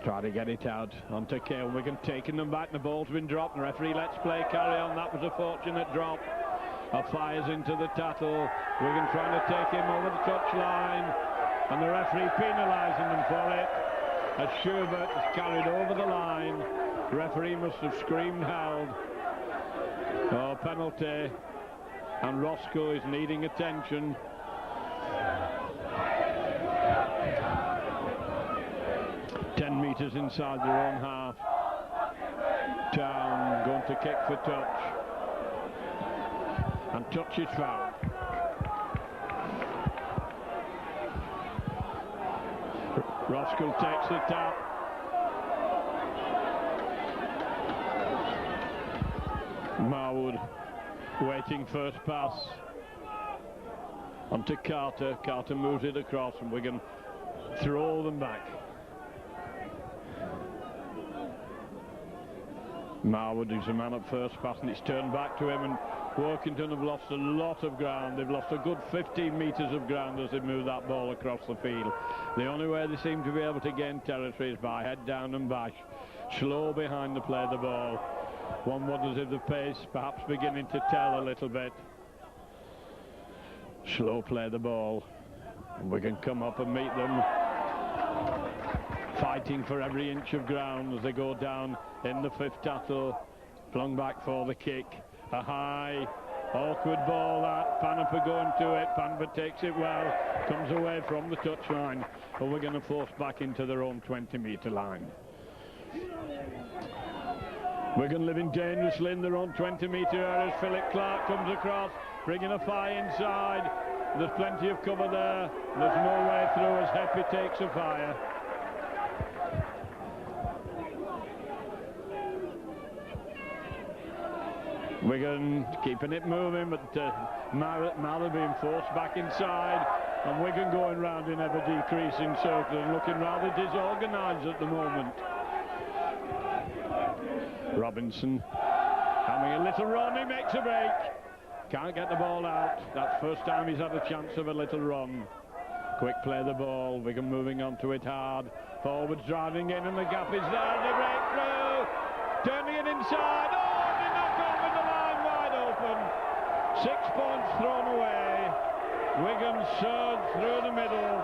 Try to get it out onto Kale. Wigan taking them back, the ball's been dropped, the referee lets play carry on. That was a fortunate drop. fires into the tackle. Wigan trying to take him over the touchline, and the referee penalising them for it as Schubert is carried over the line. The referee must have screamed held. Oh, penalty, and Roscoe is needing attention. Metres inside their own half. Town going to kick for touch, and touch is foul. Roscoe takes the tap. Marwood waiting first pass onto Carter. Carter moves it across, and Wigan throw them back. Marwood is a man at first pass, and it's turned back to him, and Workington have lost a lot of ground. They've lost a good 15 metres of ground as they move that ball across the field. The only way they seem to be able to gain territory is by head down and bash. Slow behind the play the ball. One wonders if the pace perhaps beginning to tell a little bit. Slow play the ball. We can come up and meet them, fighting for every inch of ground as they go down in the fifth tackle. Flung back for the kick. A high, awkward ball that. Panaper going to it. Panaper takes it well. Comes away from the touchline. But we're going to force back into their own 20-metre line. Wigan living dangerously in their own 20-metre area. Philip Clark comes across, bringing a fire inside. There's plenty of cover there. There's no way through as Heppy takes a fire. Wigan keeping it moving, but Mather being forced back inside, and Wigan going round in ever decreasing circle and looking rather disorganised at the moment. Robinson having a little run, he makes a break. Can't get the ball out. That's the first time he's had a chance of a little run. Quick play the ball, Wigan moving onto it hard. Forwards driving in, and the gap is there, the breakthrough. Turning it inside. Oh, did not go with the line wide open. 6 points thrown away. Wigan surged through the middle.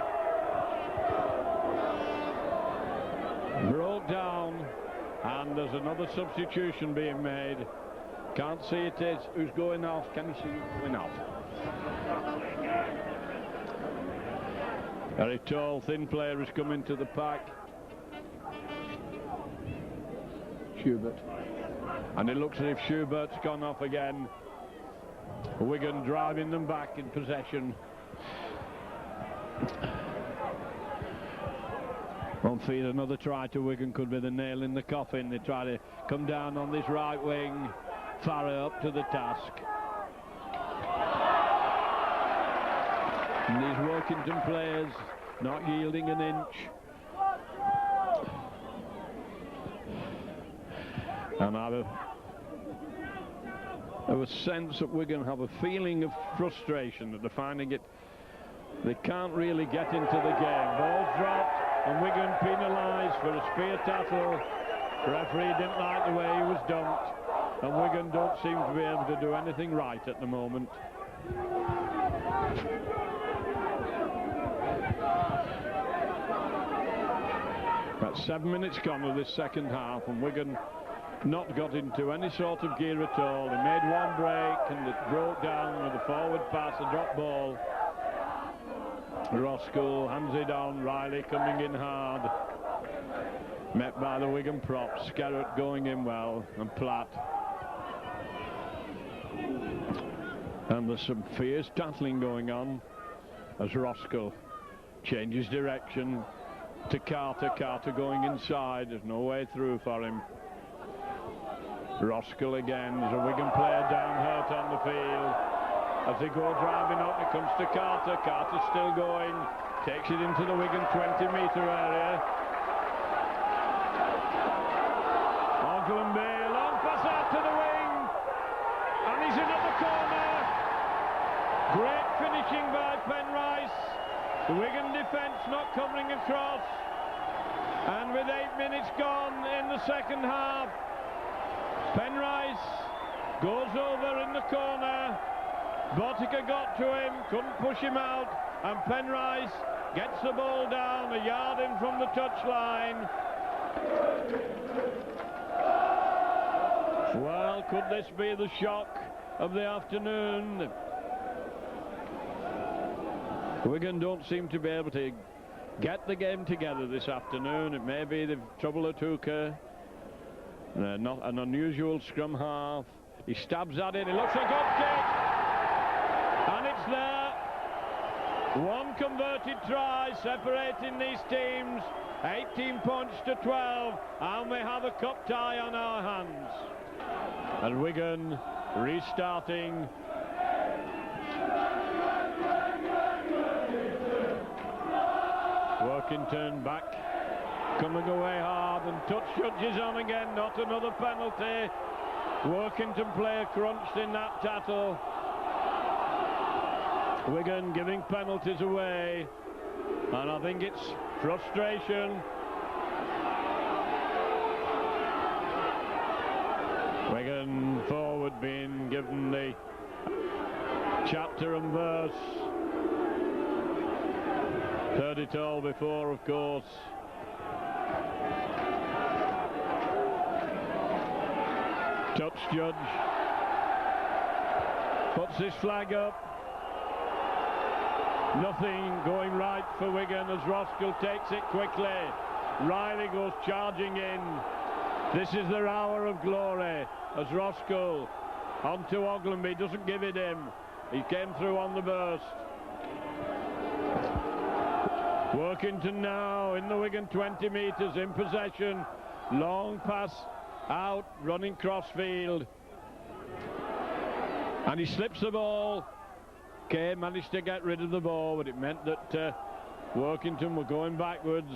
Broke down, and there's another substitution being made. Can't see it is. Who's going off? Can you see who's going off? Very tall, thin player has come into the pack. Schubert. And it looks as if Schubert's gone off again. Wigan driving them back in possession. On field, another try to Wigan could be the nail in the coffin. They try to come down on this right wing. Farah up to the task. And these Workington players not yielding an inch. And I have a sense that Wigan have a feeling of frustration, that they're finding it, they can't really get into the game. Ball's dropped, and Wigan penalised for a spear tackle. The referee didn't like the way he was dumped, and Wigan don't seem to be able to do anything right at the moment. About 7 minutes gone of this second half, and Wigan not got into any sort of gear at all. They made one break, and it broke down with a forward pass, a drop ball. Roscoe hands it on, Riley coming in hard. Met by the Wigan props, Skerrett going in well, and Platt. And there's some fierce tackling going on as Roscoe changes direction to Carter. Carter going inside, there's no way through for him. Roscoe again, there's a Wigan player down hurt on the field. As they go driving up, it comes to Carter. Carter still going, takes it into the Wigan 20-metre area. Ogilvie, long pass out to the wing, and he's in at the corner. Great finishing by Penrice. The Wigan defence not covering across, and with 8 minutes gone in the second half, Penrice goes over in the corner, Bottica got to him, couldn't push him out, and Penrice gets the ball down a yard in from the touchline. Well, could this be the shock of the afternoon? Wigan don't seem to be able to get the game together this afternoon. It may be the trouble at hooker. Not an unusual scrum half. He stabs at it, it looks a good kick, and it's there. One converted try separating these teams, 18 points to 12, and we have a cup tie on our hands. And Wigan restarting. Workington back, coming away hard, and touch judges on again, not another penalty. Workington player crunched in that tackle. Wigan giving penalties away, and I think it's frustration. Wigan forward being given the chapter and verse. Heard it all before, of course. Touch judge puts his flag up. Nothing going right for Wigan as Roskill takes it quickly. Riley goes charging in. This is their hour of glory as Roskill onto Ogilvie, doesn't give it him. He came through on the burst. Workington now in the Wigan 20 metres in possession. Long pass out, running crossfield. And he slips the ball. Kay managed to get rid of the ball, but it meant that Workington were going backwards.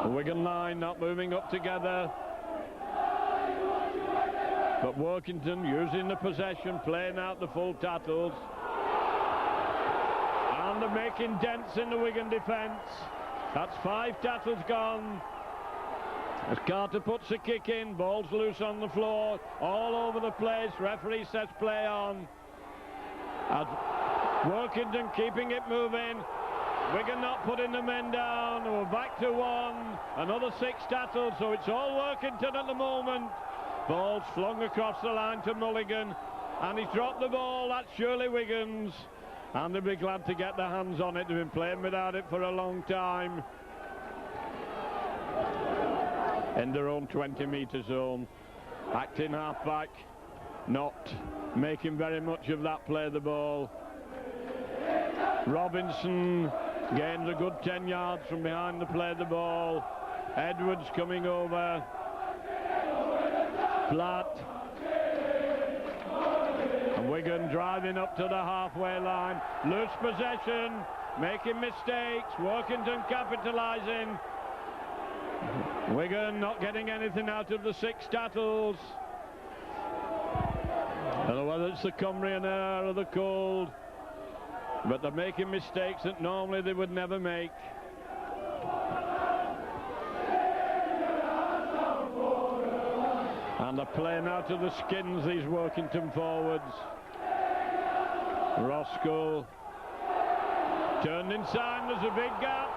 The Wigan line not moving up together. But Workington using the possession, playing out the full tackles. And they're making dents in the Wigan defence. That's 5 tackles gone. As Carter puts a kick in, ball's loose on the floor, all over the place. Referee says play on. As Workington keeping it moving. Wigan not putting the men down. We're back to 1. Another 6 tackles, so it's all Workington at the moment. Ball's flung across the line to Mulligan, and he's dropped the ball. That's surely Wigan's, and they'll be glad to get their hands on it. They've been playing without it for a long time. In their own 20-metre zone. Acting half-back, not making very much of that play the ball. Robinson gains a good 10 yards from behind the play the ball. Edwards coming over. Platt. And Wigan driving up to the halfway line. Loose possession, making mistakes. Workington capitalising. Wigan not getting anything out of the 6 tackles. I don't know whether it's the Cumbrian air or the cold, but they're making mistakes that normally they would never make. And they're playing out of the skins, these Workington forwards. Roskill turned inside, there's a big gap.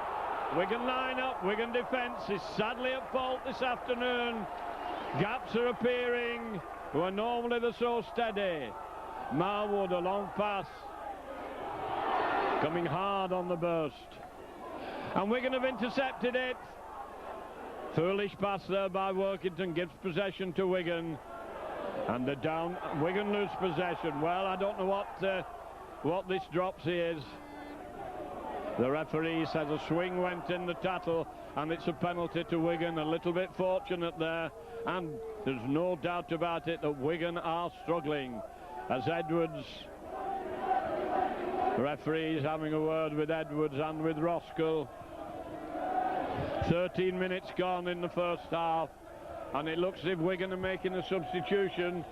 Wigan line up, Wigan defence is sadly at fault this afternoon. Gaps are appearing, who are normally they're so steady. Marwood, a long pass. Coming hard on the burst. And Wigan have intercepted it. Foolish pass there by Workington, gives possession to Wigan. And they're down, Wigan lose possession. Well, I don't know what this dropsy is. The referee says a swing went in the tackle, and it's a penalty to Wigan. A little bit fortunate there, and there's no doubt about it that Wigan are struggling. As Edwards, the referee's having a word with Edwards and with Roskill. 13 minutes gone in the first half, and it looks as if Wigan are making a substitution.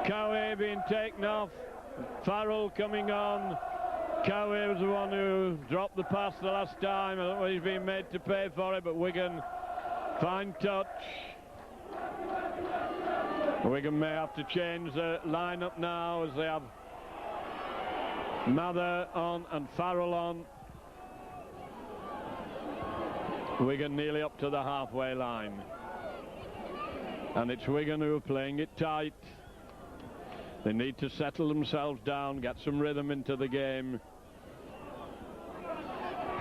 Cowie being taken off, Farrell coming on, Cowie was the one who dropped the pass the last time. I don't know if he's been made to pay for it, but Wigan, fine touch. Wigan may have to change the lineup now as they have Mather on and Farrell on. Wigan nearly up to the halfway line. And it's Wigan who are playing it tight. They need to settle themselves down, get some rhythm into the game.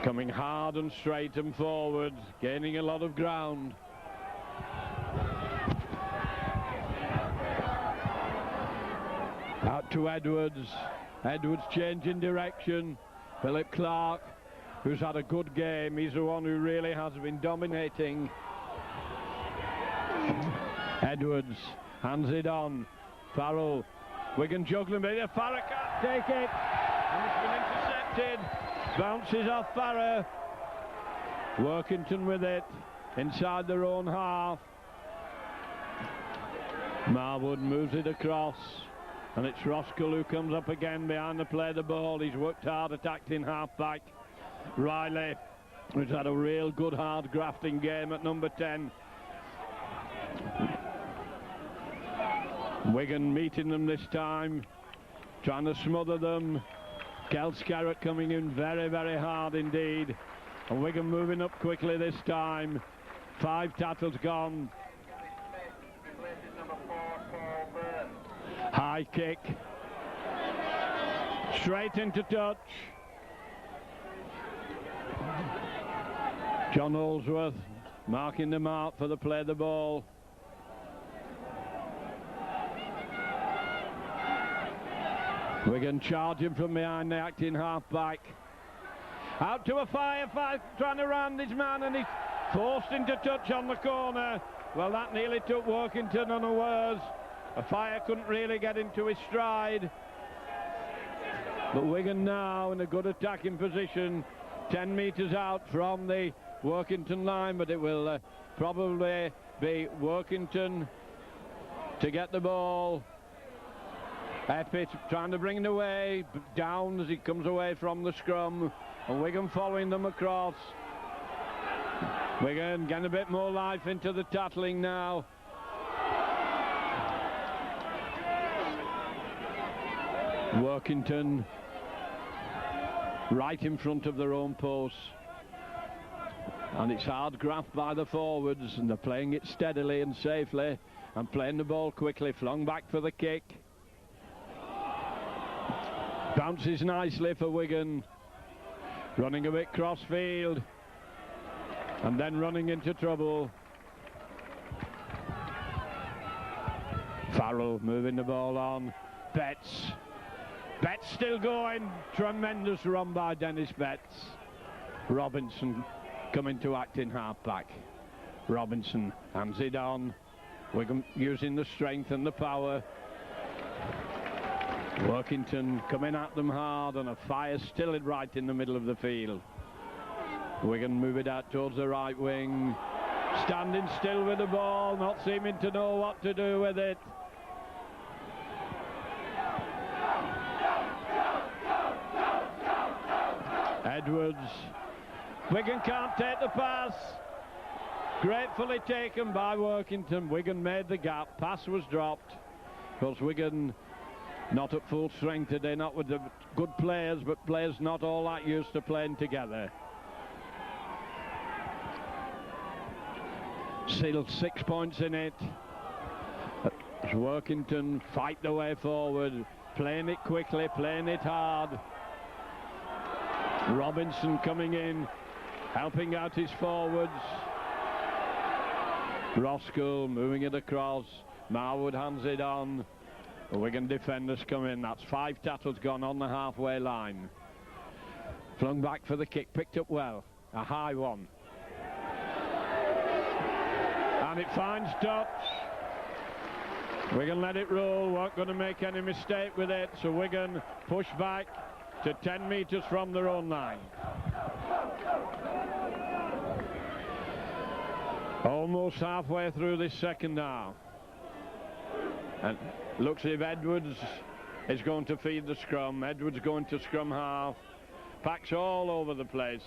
Coming hard and straight and forward, gaining a lot of ground. Out to Edwards. Edwards changing direction. Philip Clark, who's had a good game. He's the one who really has been dominating. Edwards hands it on. Farrell. Wigan juggling, but Farrell can't take it. And it's been intercepted. Bounces off Farrell. Workington with it inside their own half. Marwood moves it across. And it's Roskell who comes up again behind the play the ball. He's worked hard, attacked in half-back. Riley, who's had a real good hard grafting game at number 10. Wigan meeting them this time, trying to smother them. Kel Scarrett coming in very, very hard indeed. And Wigan moving up quickly this time. 5 tackles gone. High kick. Straight into touch. John Holsworth marking the mark for the play the ball. Wigan charging from behind the acting half-back. Out to a fire trying to round his man, and he's forced into touch on the corner. Well, that nearly took Workington unawares. A fire couldn't really get into his stride. But Wigan now in a good attacking position, 10 metres out from the Workington line, but it will probably be Workington to get the ball. Epitt trying to bring it away, down as he comes away from the scrum, and Wigan following them across. Wigan getting a bit more life into the tackling now. Workington right in front of their own posts, and it's hard graft by the forwards, and they're playing it steadily and safely and playing the ball quickly. Flung back for the kick. Bounces nicely for Wigan. Running a bit cross field and then running into trouble. Farrell moving the ball on. Betts still going. Tremendous run by Dennis Betts. Robinson coming to act in half-back. Robinson hands it on. Wigan using the strength and the power. Workington coming at them hard, and a fire still right in the middle of the field. Wigan move it out towards the right wing. Standing still with the ball, not seeming to know what to do with it. Edwards. Wigan can't take the pass. Gratefully taken by Workington. Wigan made the gap. Pass was dropped. Of course, Wigan not at full strength today, not with the good players, but players not all that used to playing together. Still 6 points in it. As Workington fight the way forward, playing it quickly, playing it hard. Robinson coming in, helping out his forwards. Roskell moving it across. Marwood hands it on. The Wigan defenders come in. That's 5 tackles gone on the halfway line. Flung back for the kick, picked up well. A high one. And it finds touch. Wigan let it roll, weren't going to make any mistake with it, so Wigan push back to 10 metres from their own line. Almost halfway through this second half. And looks as if Edwards is going to feed the scrum. Edwards going to scrum half. Packs all over the place.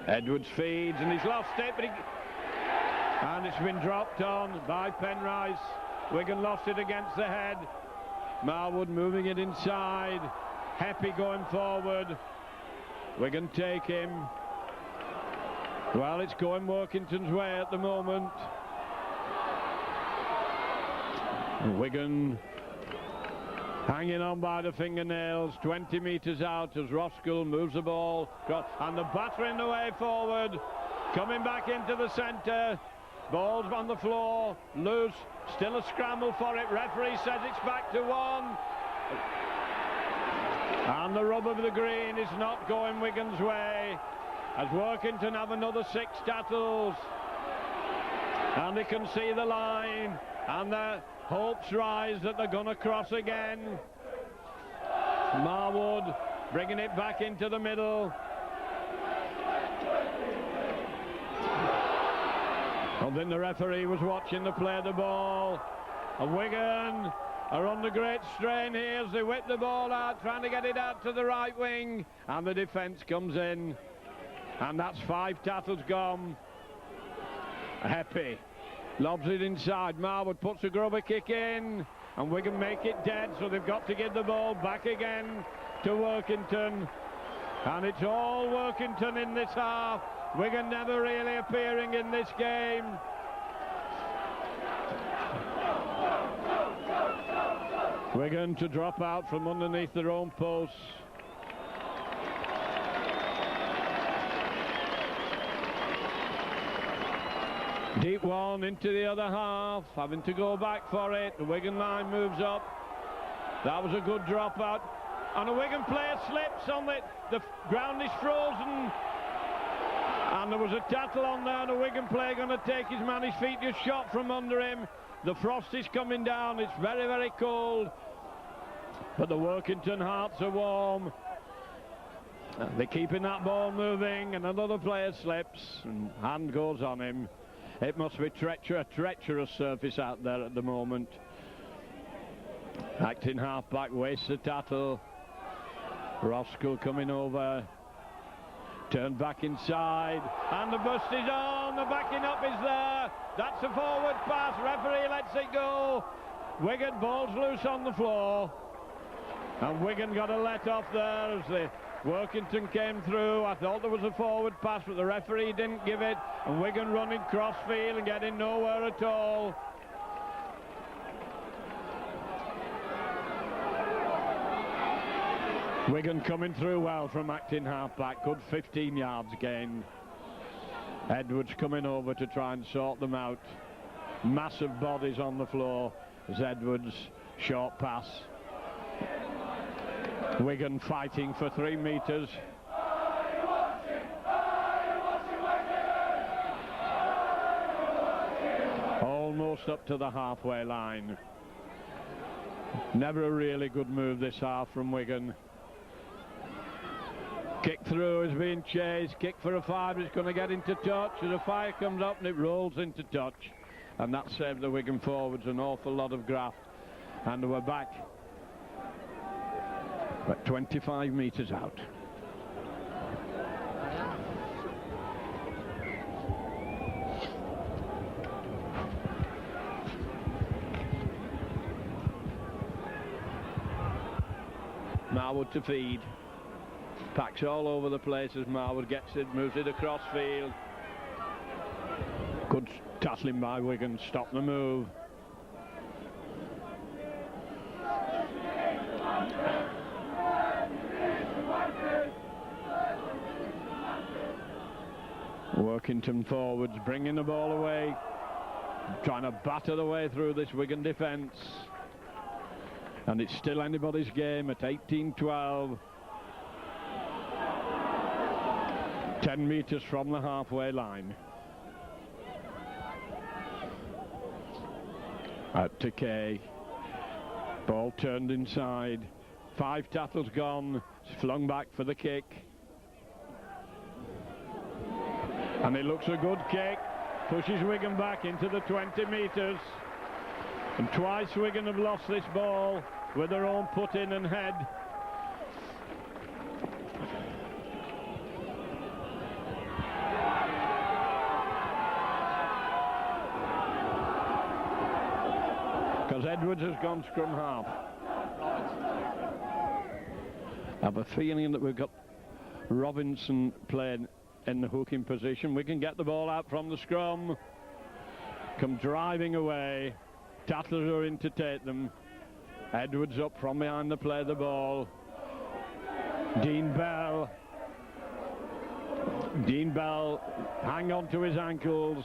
Edwards feeds and he's lost it, but and it's been dropped on by Penrice. Wigan lost it against the head. Marwood moving it inside. Heppy going forward. Wigan take him. Well, it's going Workington's way at the moment. Wigan hanging on by the fingernails, 20 metres out as Roskell moves the ball, and the battering the way forward, coming back into the centre, ball's on the floor, loose, still a scramble for it, referee says it's back to 1, and the rub of the green is not going Wigan's way, as Workington have another 6 tackles, and they can see the line, and their hopes rise that they're going to cross again. Marwood bringing it back into the middle. I think the referee was watching the play of the ball. And Wigan are under great strain here as they whip the ball out, trying to get it out to the right wing. And the defence comes in. And that's 5 tackles gone. Heppy lobs it inside. Marwood puts a grubber kick in, and Wigan make it dead, so they've got to give the ball back again to Workington. And it's all Workington in this half. Wigan never really appearing in this game. Wigan to drop out from underneath their own posts. Deep one into the other half, having to go back for it. The Wigan line moves up. That was a good drop out. And a Wigan player slips on it. The ground is frozen. And there was a tackle on there. The Wigan player going to take his man. His feet just shot from under him. The frost is coming down. It's very, very cold. But the Workington hearts are warm. They're keeping that ball moving. And another player slips. And hand goes on him. It must be a treacherous surface out there at the moment. Acting half-back wastes the tackle. Roskell coming over. Turned back inside. And the bust is on. The backing up is there. That's a forward pass. Referee lets it go. Wigan ball's loose on the floor. And Wigan got a let off there as the Workington came through. I thought there was a forward pass, but the referee didn't give it. And Wigan running crossfield and getting nowhere at all. Wigan coming through well from acting half-back. Good 15 yards gain. Edwards coming over to try and sort them out. Massive bodies on the floor as Edwards short pass. Wigan fighting for 3 metres. Almost up to the halfway line. Never a really good move this half from Wigan. Kick through is being chased. Kick for a 5, it's going to get into touch. As a fire comes up and it rolls into touch. And that saved the Wigan forwards an awful lot of graft. And we're back. But 25 metres out. Marwood to feed. Packs all over the place as Marwood gets it, moves it across field. Good tackling by Wigan, stop the move. Workington forwards, bringing the ball away, trying to batter the way through this Wigan defence. And it's still anybody's game at 18-12. 10 metres from the halfway line. Out to Kay. Ball turned inside. 5 tackles gone. It's flung back for the kick. And it looks a good kick. Pushes Wigan back into the 20 metres. And twice Wigan have lost this ball with their own put in and head. Because Edwards has gone scrum half. I have a feeling that we've got Robinson playing in the hooking position. We can get the ball out from the scrum. Come driving away. Tattlers are in to take them. Edwards up from behind to play the ball. Dean Bell hang on to his ankles.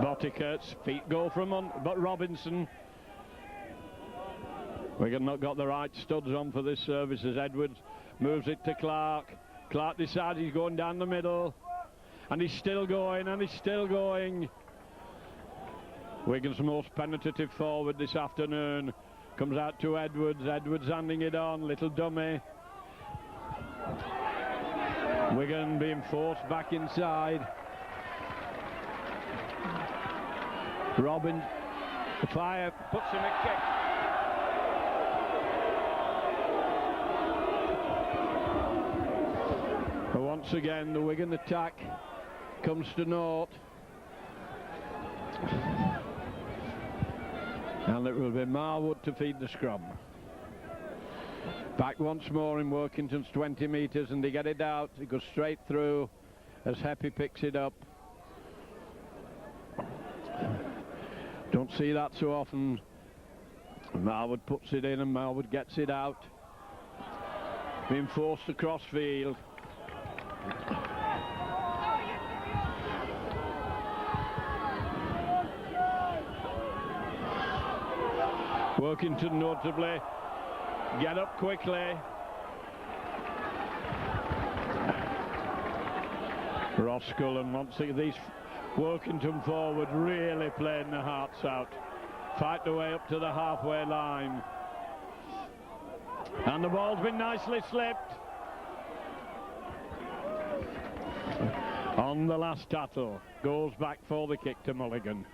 Bottikert's feet go from on, but Robinson. We've not got the right studs on for this service as Edwards moves it to Clark. Clark decides he's going down the middle, and he's still going, and he's still going. Wigan's most penetrative forward this afternoon comes out to Edwards. Edwards handing it on, little dummy. Wigan being forced back inside. Robin, the fire, puts in a kick. But once again, the Wigan attack comes to naught. And it will be Marwood to feed the scrum. Back once more in Workington's 20 metres, and they get it out. It goes straight through as Heppy picks it up. Don't see that so often. Marwood puts it in and Marwood gets it out. Being forced across field. Workington notably get up quickly. Roskell and once these Workington forward really playing their hearts out. Fight their way up to the halfway line. And the ball's been nicely slipped. On the last tattle, goes back for the kick to Mulligan.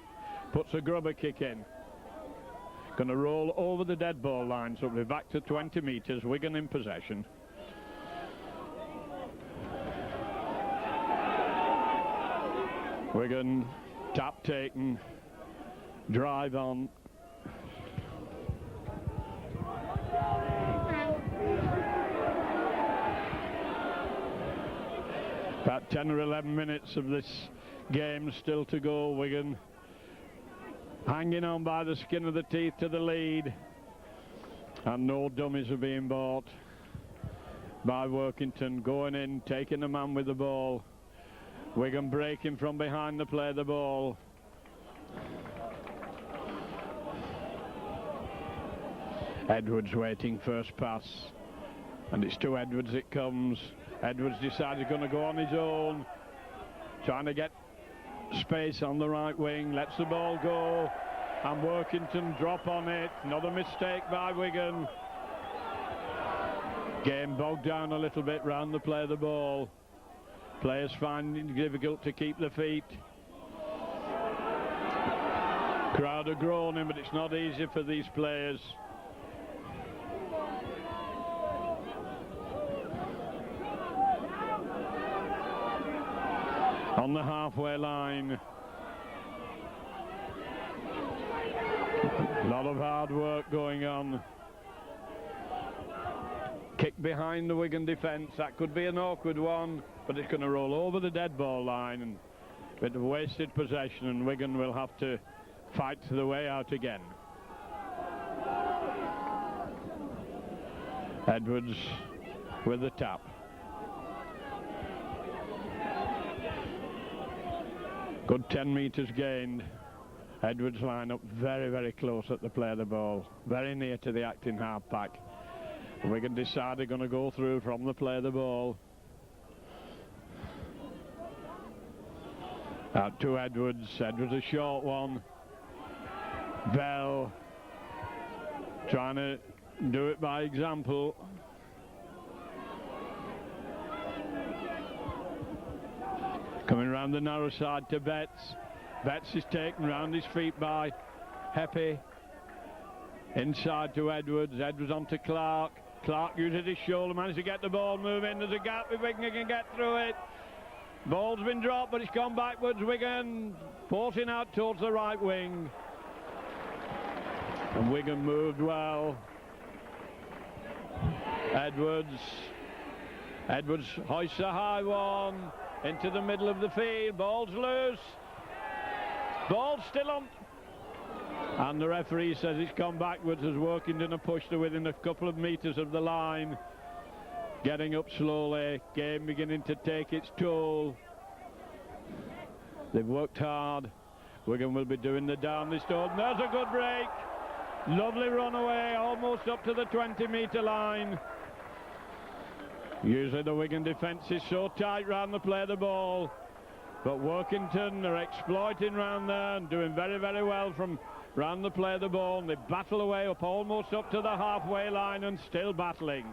Puts a grubber kick in. Going to roll over the dead ball line, so it'll be back to 20 metres, Wigan in possession. Wigan, tap taken, drive on. About 10 or 11 minutes of this game still to go. Wigan hanging on by the skin of the teeth to the lead, and no dummies are being bought by Workington. Going in, taking a man with the ball. Wigan breaking from behind to play the ball. Edwards waiting first pass, and it's to Edwards it comes. Edwards decides he's going to go on his own, trying to get space on the right wing, lets the ball go, and Workington drop on it. Another mistake by Wigan. Game bogged down a little bit round the play of the ball. Players finding it difficult to keep their feet. Crowd are groaning, but it's not easy for these players. On the halfway line. A lot of hard work going on. Kick behind the Wigan defence. That could be an awkward one, but it's going to roll over the dead ball line, and a bit of wasted possession, and Wigan will have to fight the way out again. Edwards with the tap. Good 10 metres gained. Edwards line up very, very close at the play of the ball, very near to the acting half-back. Wigan decide they're going to go through from the play of the ball. Out to Edwards. Edwards a short one. Bell trying to do it by example. Coming round the narrow side to Betts. Betts is taken round his feet by Heppy. Inside to Edwards. Edwards on to Clark. Clark uses his shoulder, managed to get the ball moving. There's a gap if Wigan can get through it. Ball's been dropped, but it's gone backwards. Wigan forcing out towards the right wing. And Wigan moved well. Edwards hoists a high one into the middle of the field. Ball's loose. Ball's still on. And the referee says it's gone backwards as Workington have pushed her within a couple of metres of the line. Getting up slowly. Game beginning to take its toll. They've worked hard. Wigan will be doing the down this door. There's a good break. Lovely run away, almost up to the 20-metre line. Usually the Wigan defence is so tight round the play of the ball. But Workington are exploiting round there and doing very, very well from round the play of the ball. And they battle away up almost up to the halfway line and still battling.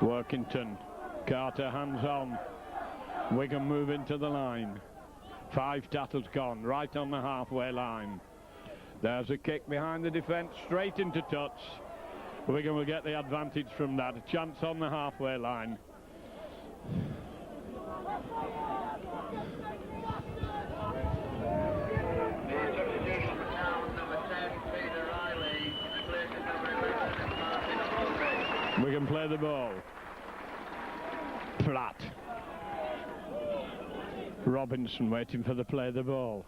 Workington, Carter hands on. Wigan move into the line. 5 tackles gone, right on the halfway line. There's a kick behind the defence, straight into touch. Wigan will get the advantage from that. A chance on the halfway line. Wigan play the ball. Flat. Robinson waiting for the play of the ball.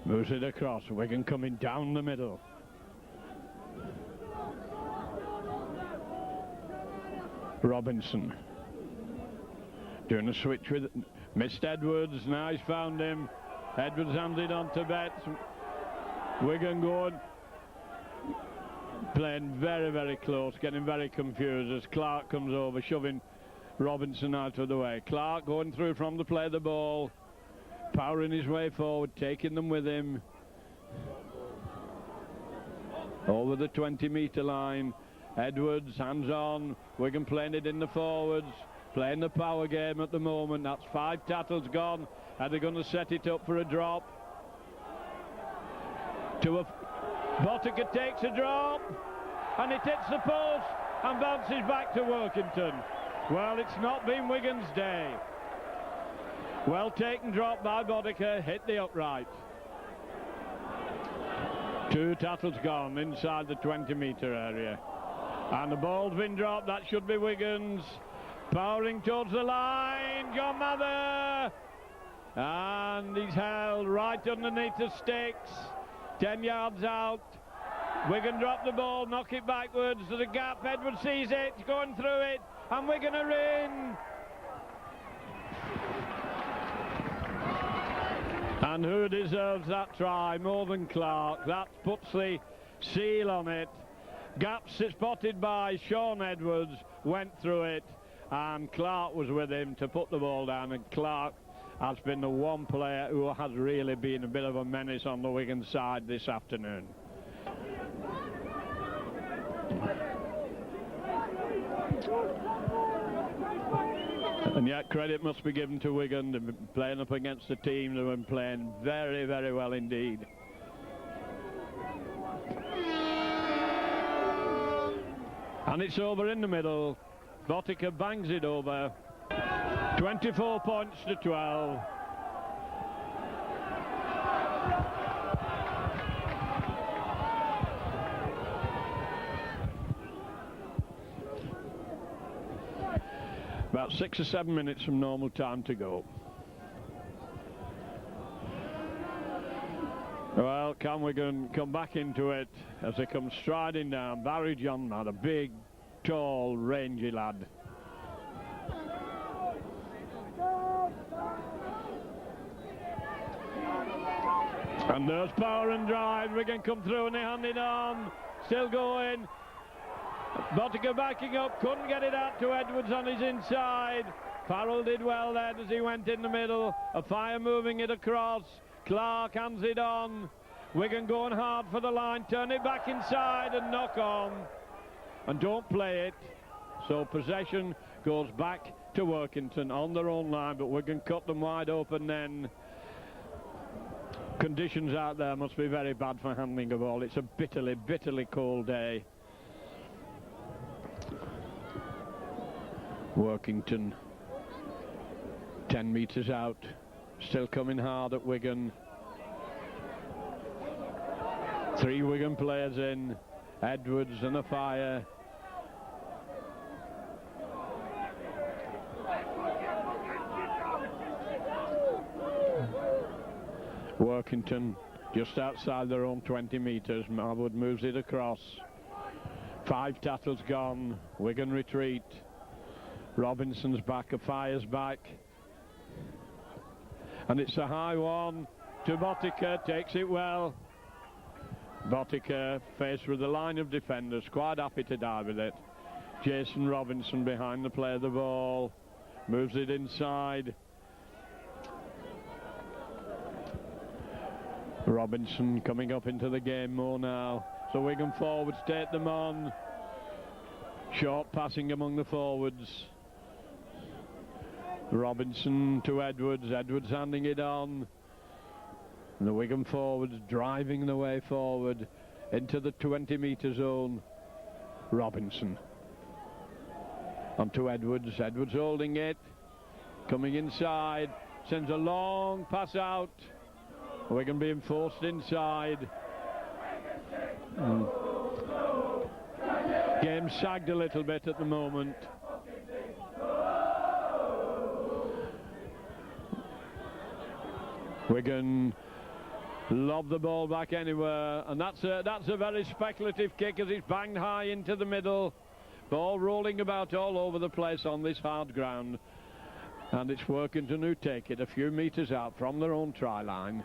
Moves it across. Wigan coming down the middle. Robinson doing a switch with missed Edwards. Now he's found him. Edwards hands it on to Betts. Wigan going, playing very, very close, getting very confused as Clark comes over, shoving Robinson out of the way. Clark going through from the play of the ball, powering his way forward, taking them with him. Over the 20-metre line. Edwards, hands on. Wigan playing it in the forwards, playing the power game at the moment. That's 5 tackles gone. Are they going to set it up for a drop? Botica takes a drop, and it hits the post and bounces back to Workington. Well, it's not been Wigan's day. Well taken drop by Botica, hit the upright. 2 tackles gone inside the 20-metre area. And the ball's been dropped. That should be Wigan's. Powering towards the line. John Mather. And he's held right underneath the sticks. 10 yards out. Wigan drop the ball, knock it backwards. There's a gap. Edwards sees it. He's going through it. And Wigan are in. And who deserves that try more than Clark? That puts the seal on it. Gaps spotted by Sean Edwards, went through it, and Clark was with him to put the ball down, and Clark has been the one player who has really been a bit of a menace on the Wigan side this afternoon. And yet credit must be given to Wigan. They've been playing up against a team that have been playing very, very well indeed. And it's over in the middle. Botica bangs it over. 24 points to 12. About 6 or 7 minutes from normal time to go. Well, can Wigan come back into it as they come striding down? Barry John had a big, tall, rangy lad. And there's power and drive. Wigan come through and they hand it on. Still going. Botica backing up, couldn't get it out to Edwards on his inside. Farrell did well then as he went in the middle. A fire moving it across. Clark hands it on. Wigan going hard for the line, turn it back inside and knock on. And don't play it. So possession goes back to Workington on their own line, but Wigan cut them wide open then. Conditions out there must be very bad for handling a ball. It's a bitterly cold day. Workington 10 metres out, still coming hard at Wigan. 3 Wigan players in, Edwards and a fire. Workington just outside their own 20 metres. Marwood moves it across. 5 tackles gone. Wigan retreat. Robinson's back, a fire's back. And it's a high one to Botica, takes it well. Botica faced with a line of defenders, quite happy to die with it. Jason Robinson behind the play of the ball, moves it inside. Robinson coming up into the game more now. So Wigan forwards take them on. Short passing among the forwards. Robinson to Edwards, Edwards handing it on. And the Wigan forwards driving the way forward into the 20-metre zone. Robinson. On to Edwards, Edwards holding it. Coming inside, sends a long pass out. Wigan being forced inside. Game sagged a little bit at the moment. Wigan lob the ball back anywhere, and that's a very speculative kick as it's banged high into the middle. Ball rolling about all over the place on this hard ground, and it's Workington who take it a few metres out from their own try line.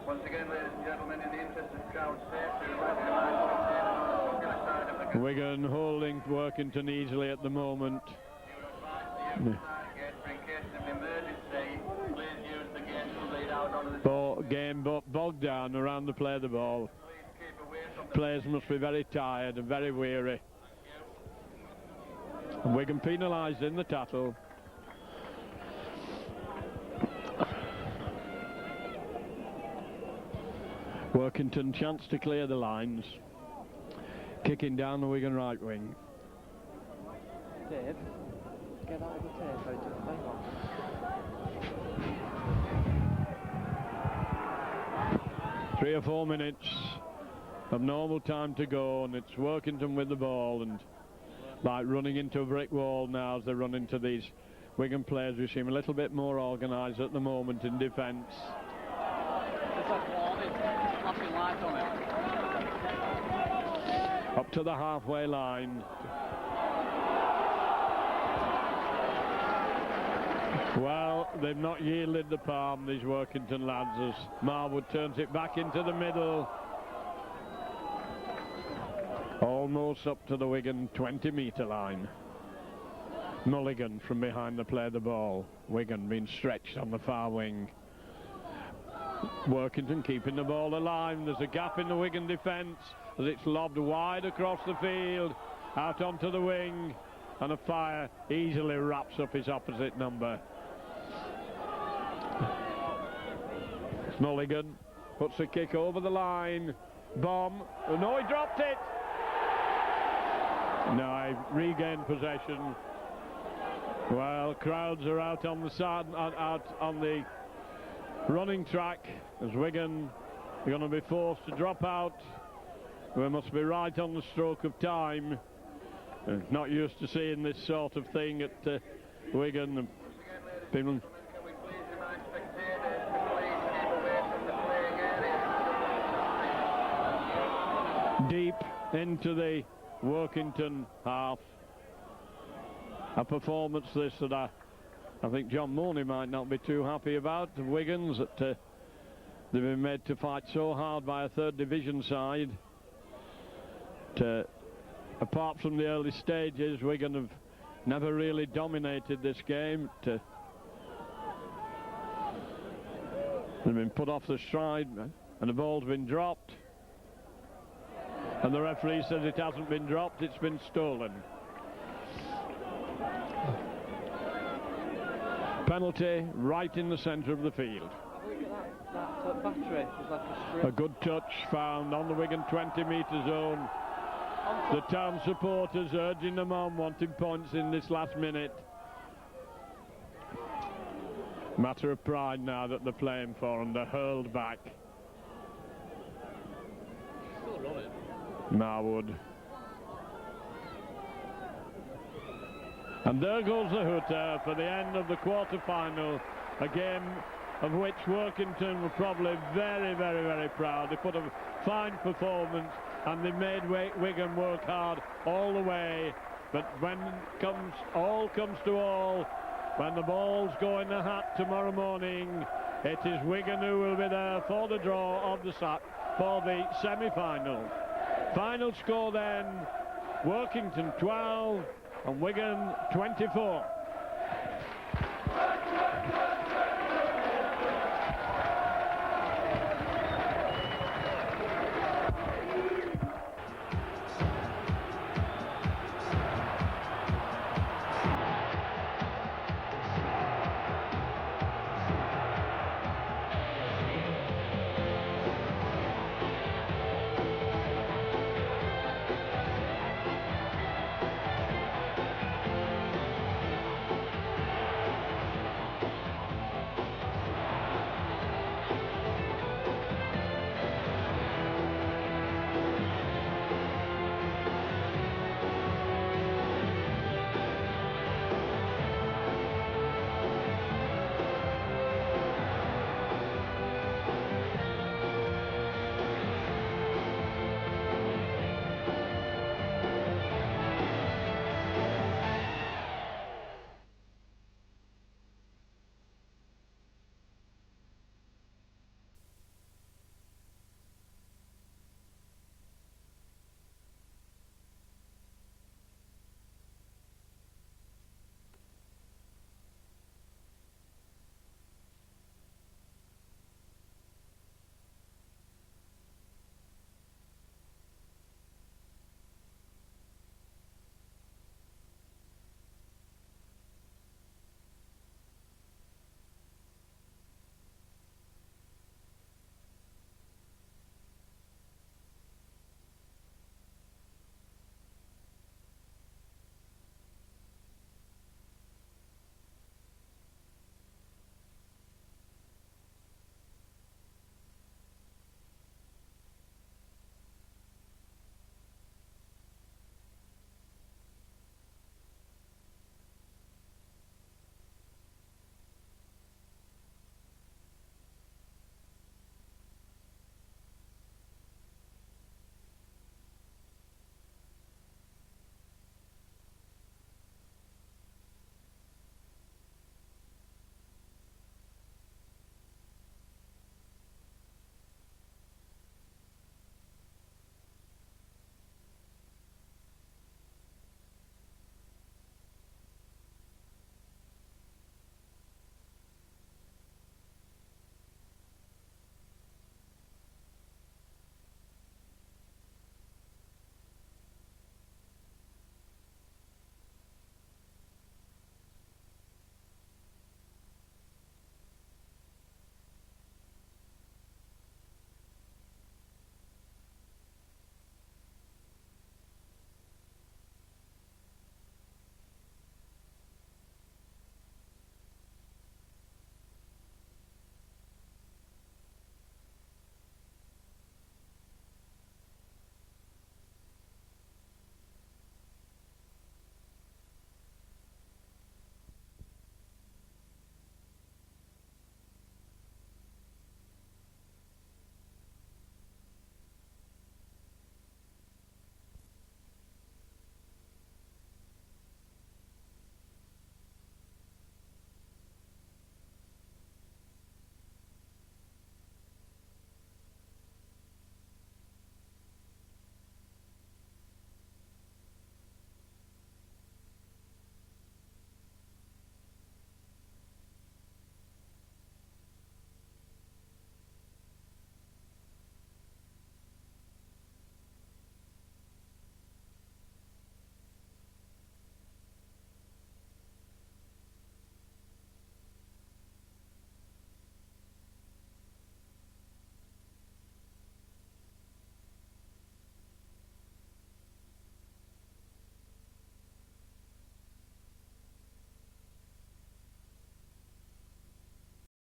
Once again, ladies and gentlemen, in the interest of crowd safety, Wigan holding Workington easily at the moment. Game bogged down around the play of the ball. Players must be very tired and very weary. And Wigan penalised in the tackle. Workington chance to clear the lines. Kicking down the Wigan right wing. Dave, get out of the tape, I just play one. 3 or 4 minutes of normal time to go, and it's Workington with the ball, and like running into a brick wall now as they run into these Wigan players who seem a little bit more organised at the moment in defence. There's that warning, flashing light on it. Up to the halfway line. Well, they've not yielded the palm, these Workington lads, as Marwood turns it back into the middle. Almost up to the Wigan 20-metre line. Mulligan from behind the play of the ball. Wigan being stretched on the far wing. Workington keeping the ball alive. There's a gap in the Wigan defence as it's lobbed wide across the field, out onto the wing, and a fire easily wraps up his opposite number. Mulligan puts a kick over the line. Bomb. Oh, no, he dropped it. No, he regained possession. Well, crowds are out on the side, out on the running track as Wigan are going to be forced to drop out. We must be right on the stroke of time. Not used to seeing this sort of thing at Wigan. People deep into the Workington half. A performance this that I think John Morney might not be too happy about. The Wiggins, that they've been made to fight so hard by a third division side. Apart from the early stages, Wigan have never really dominated this game. They've been put off the stride, and the ball's been dropped. And the referee says it hasn't been dropped, it's been stolen. Penalty right in the centre of the field. that battery was like a strip. A good touch found on the Wigan 20-metre zone. The town supporters urging them on, wanting points in this last minute. Matter of pride now that they're playing for, and they're hurled back. Still running. Marwood. And there goes the hooter for the end of the quarter-final, a game of which Workington were probably very, very, very proud. They put a fine performance and they made Wigan work hard all the way. But when all comes to all, when the balls go in the hat tomorrow morning, it is Wigan who will be there for the draw of the sack for the semi-final. Final score then, Workington 12 and Wigan 24.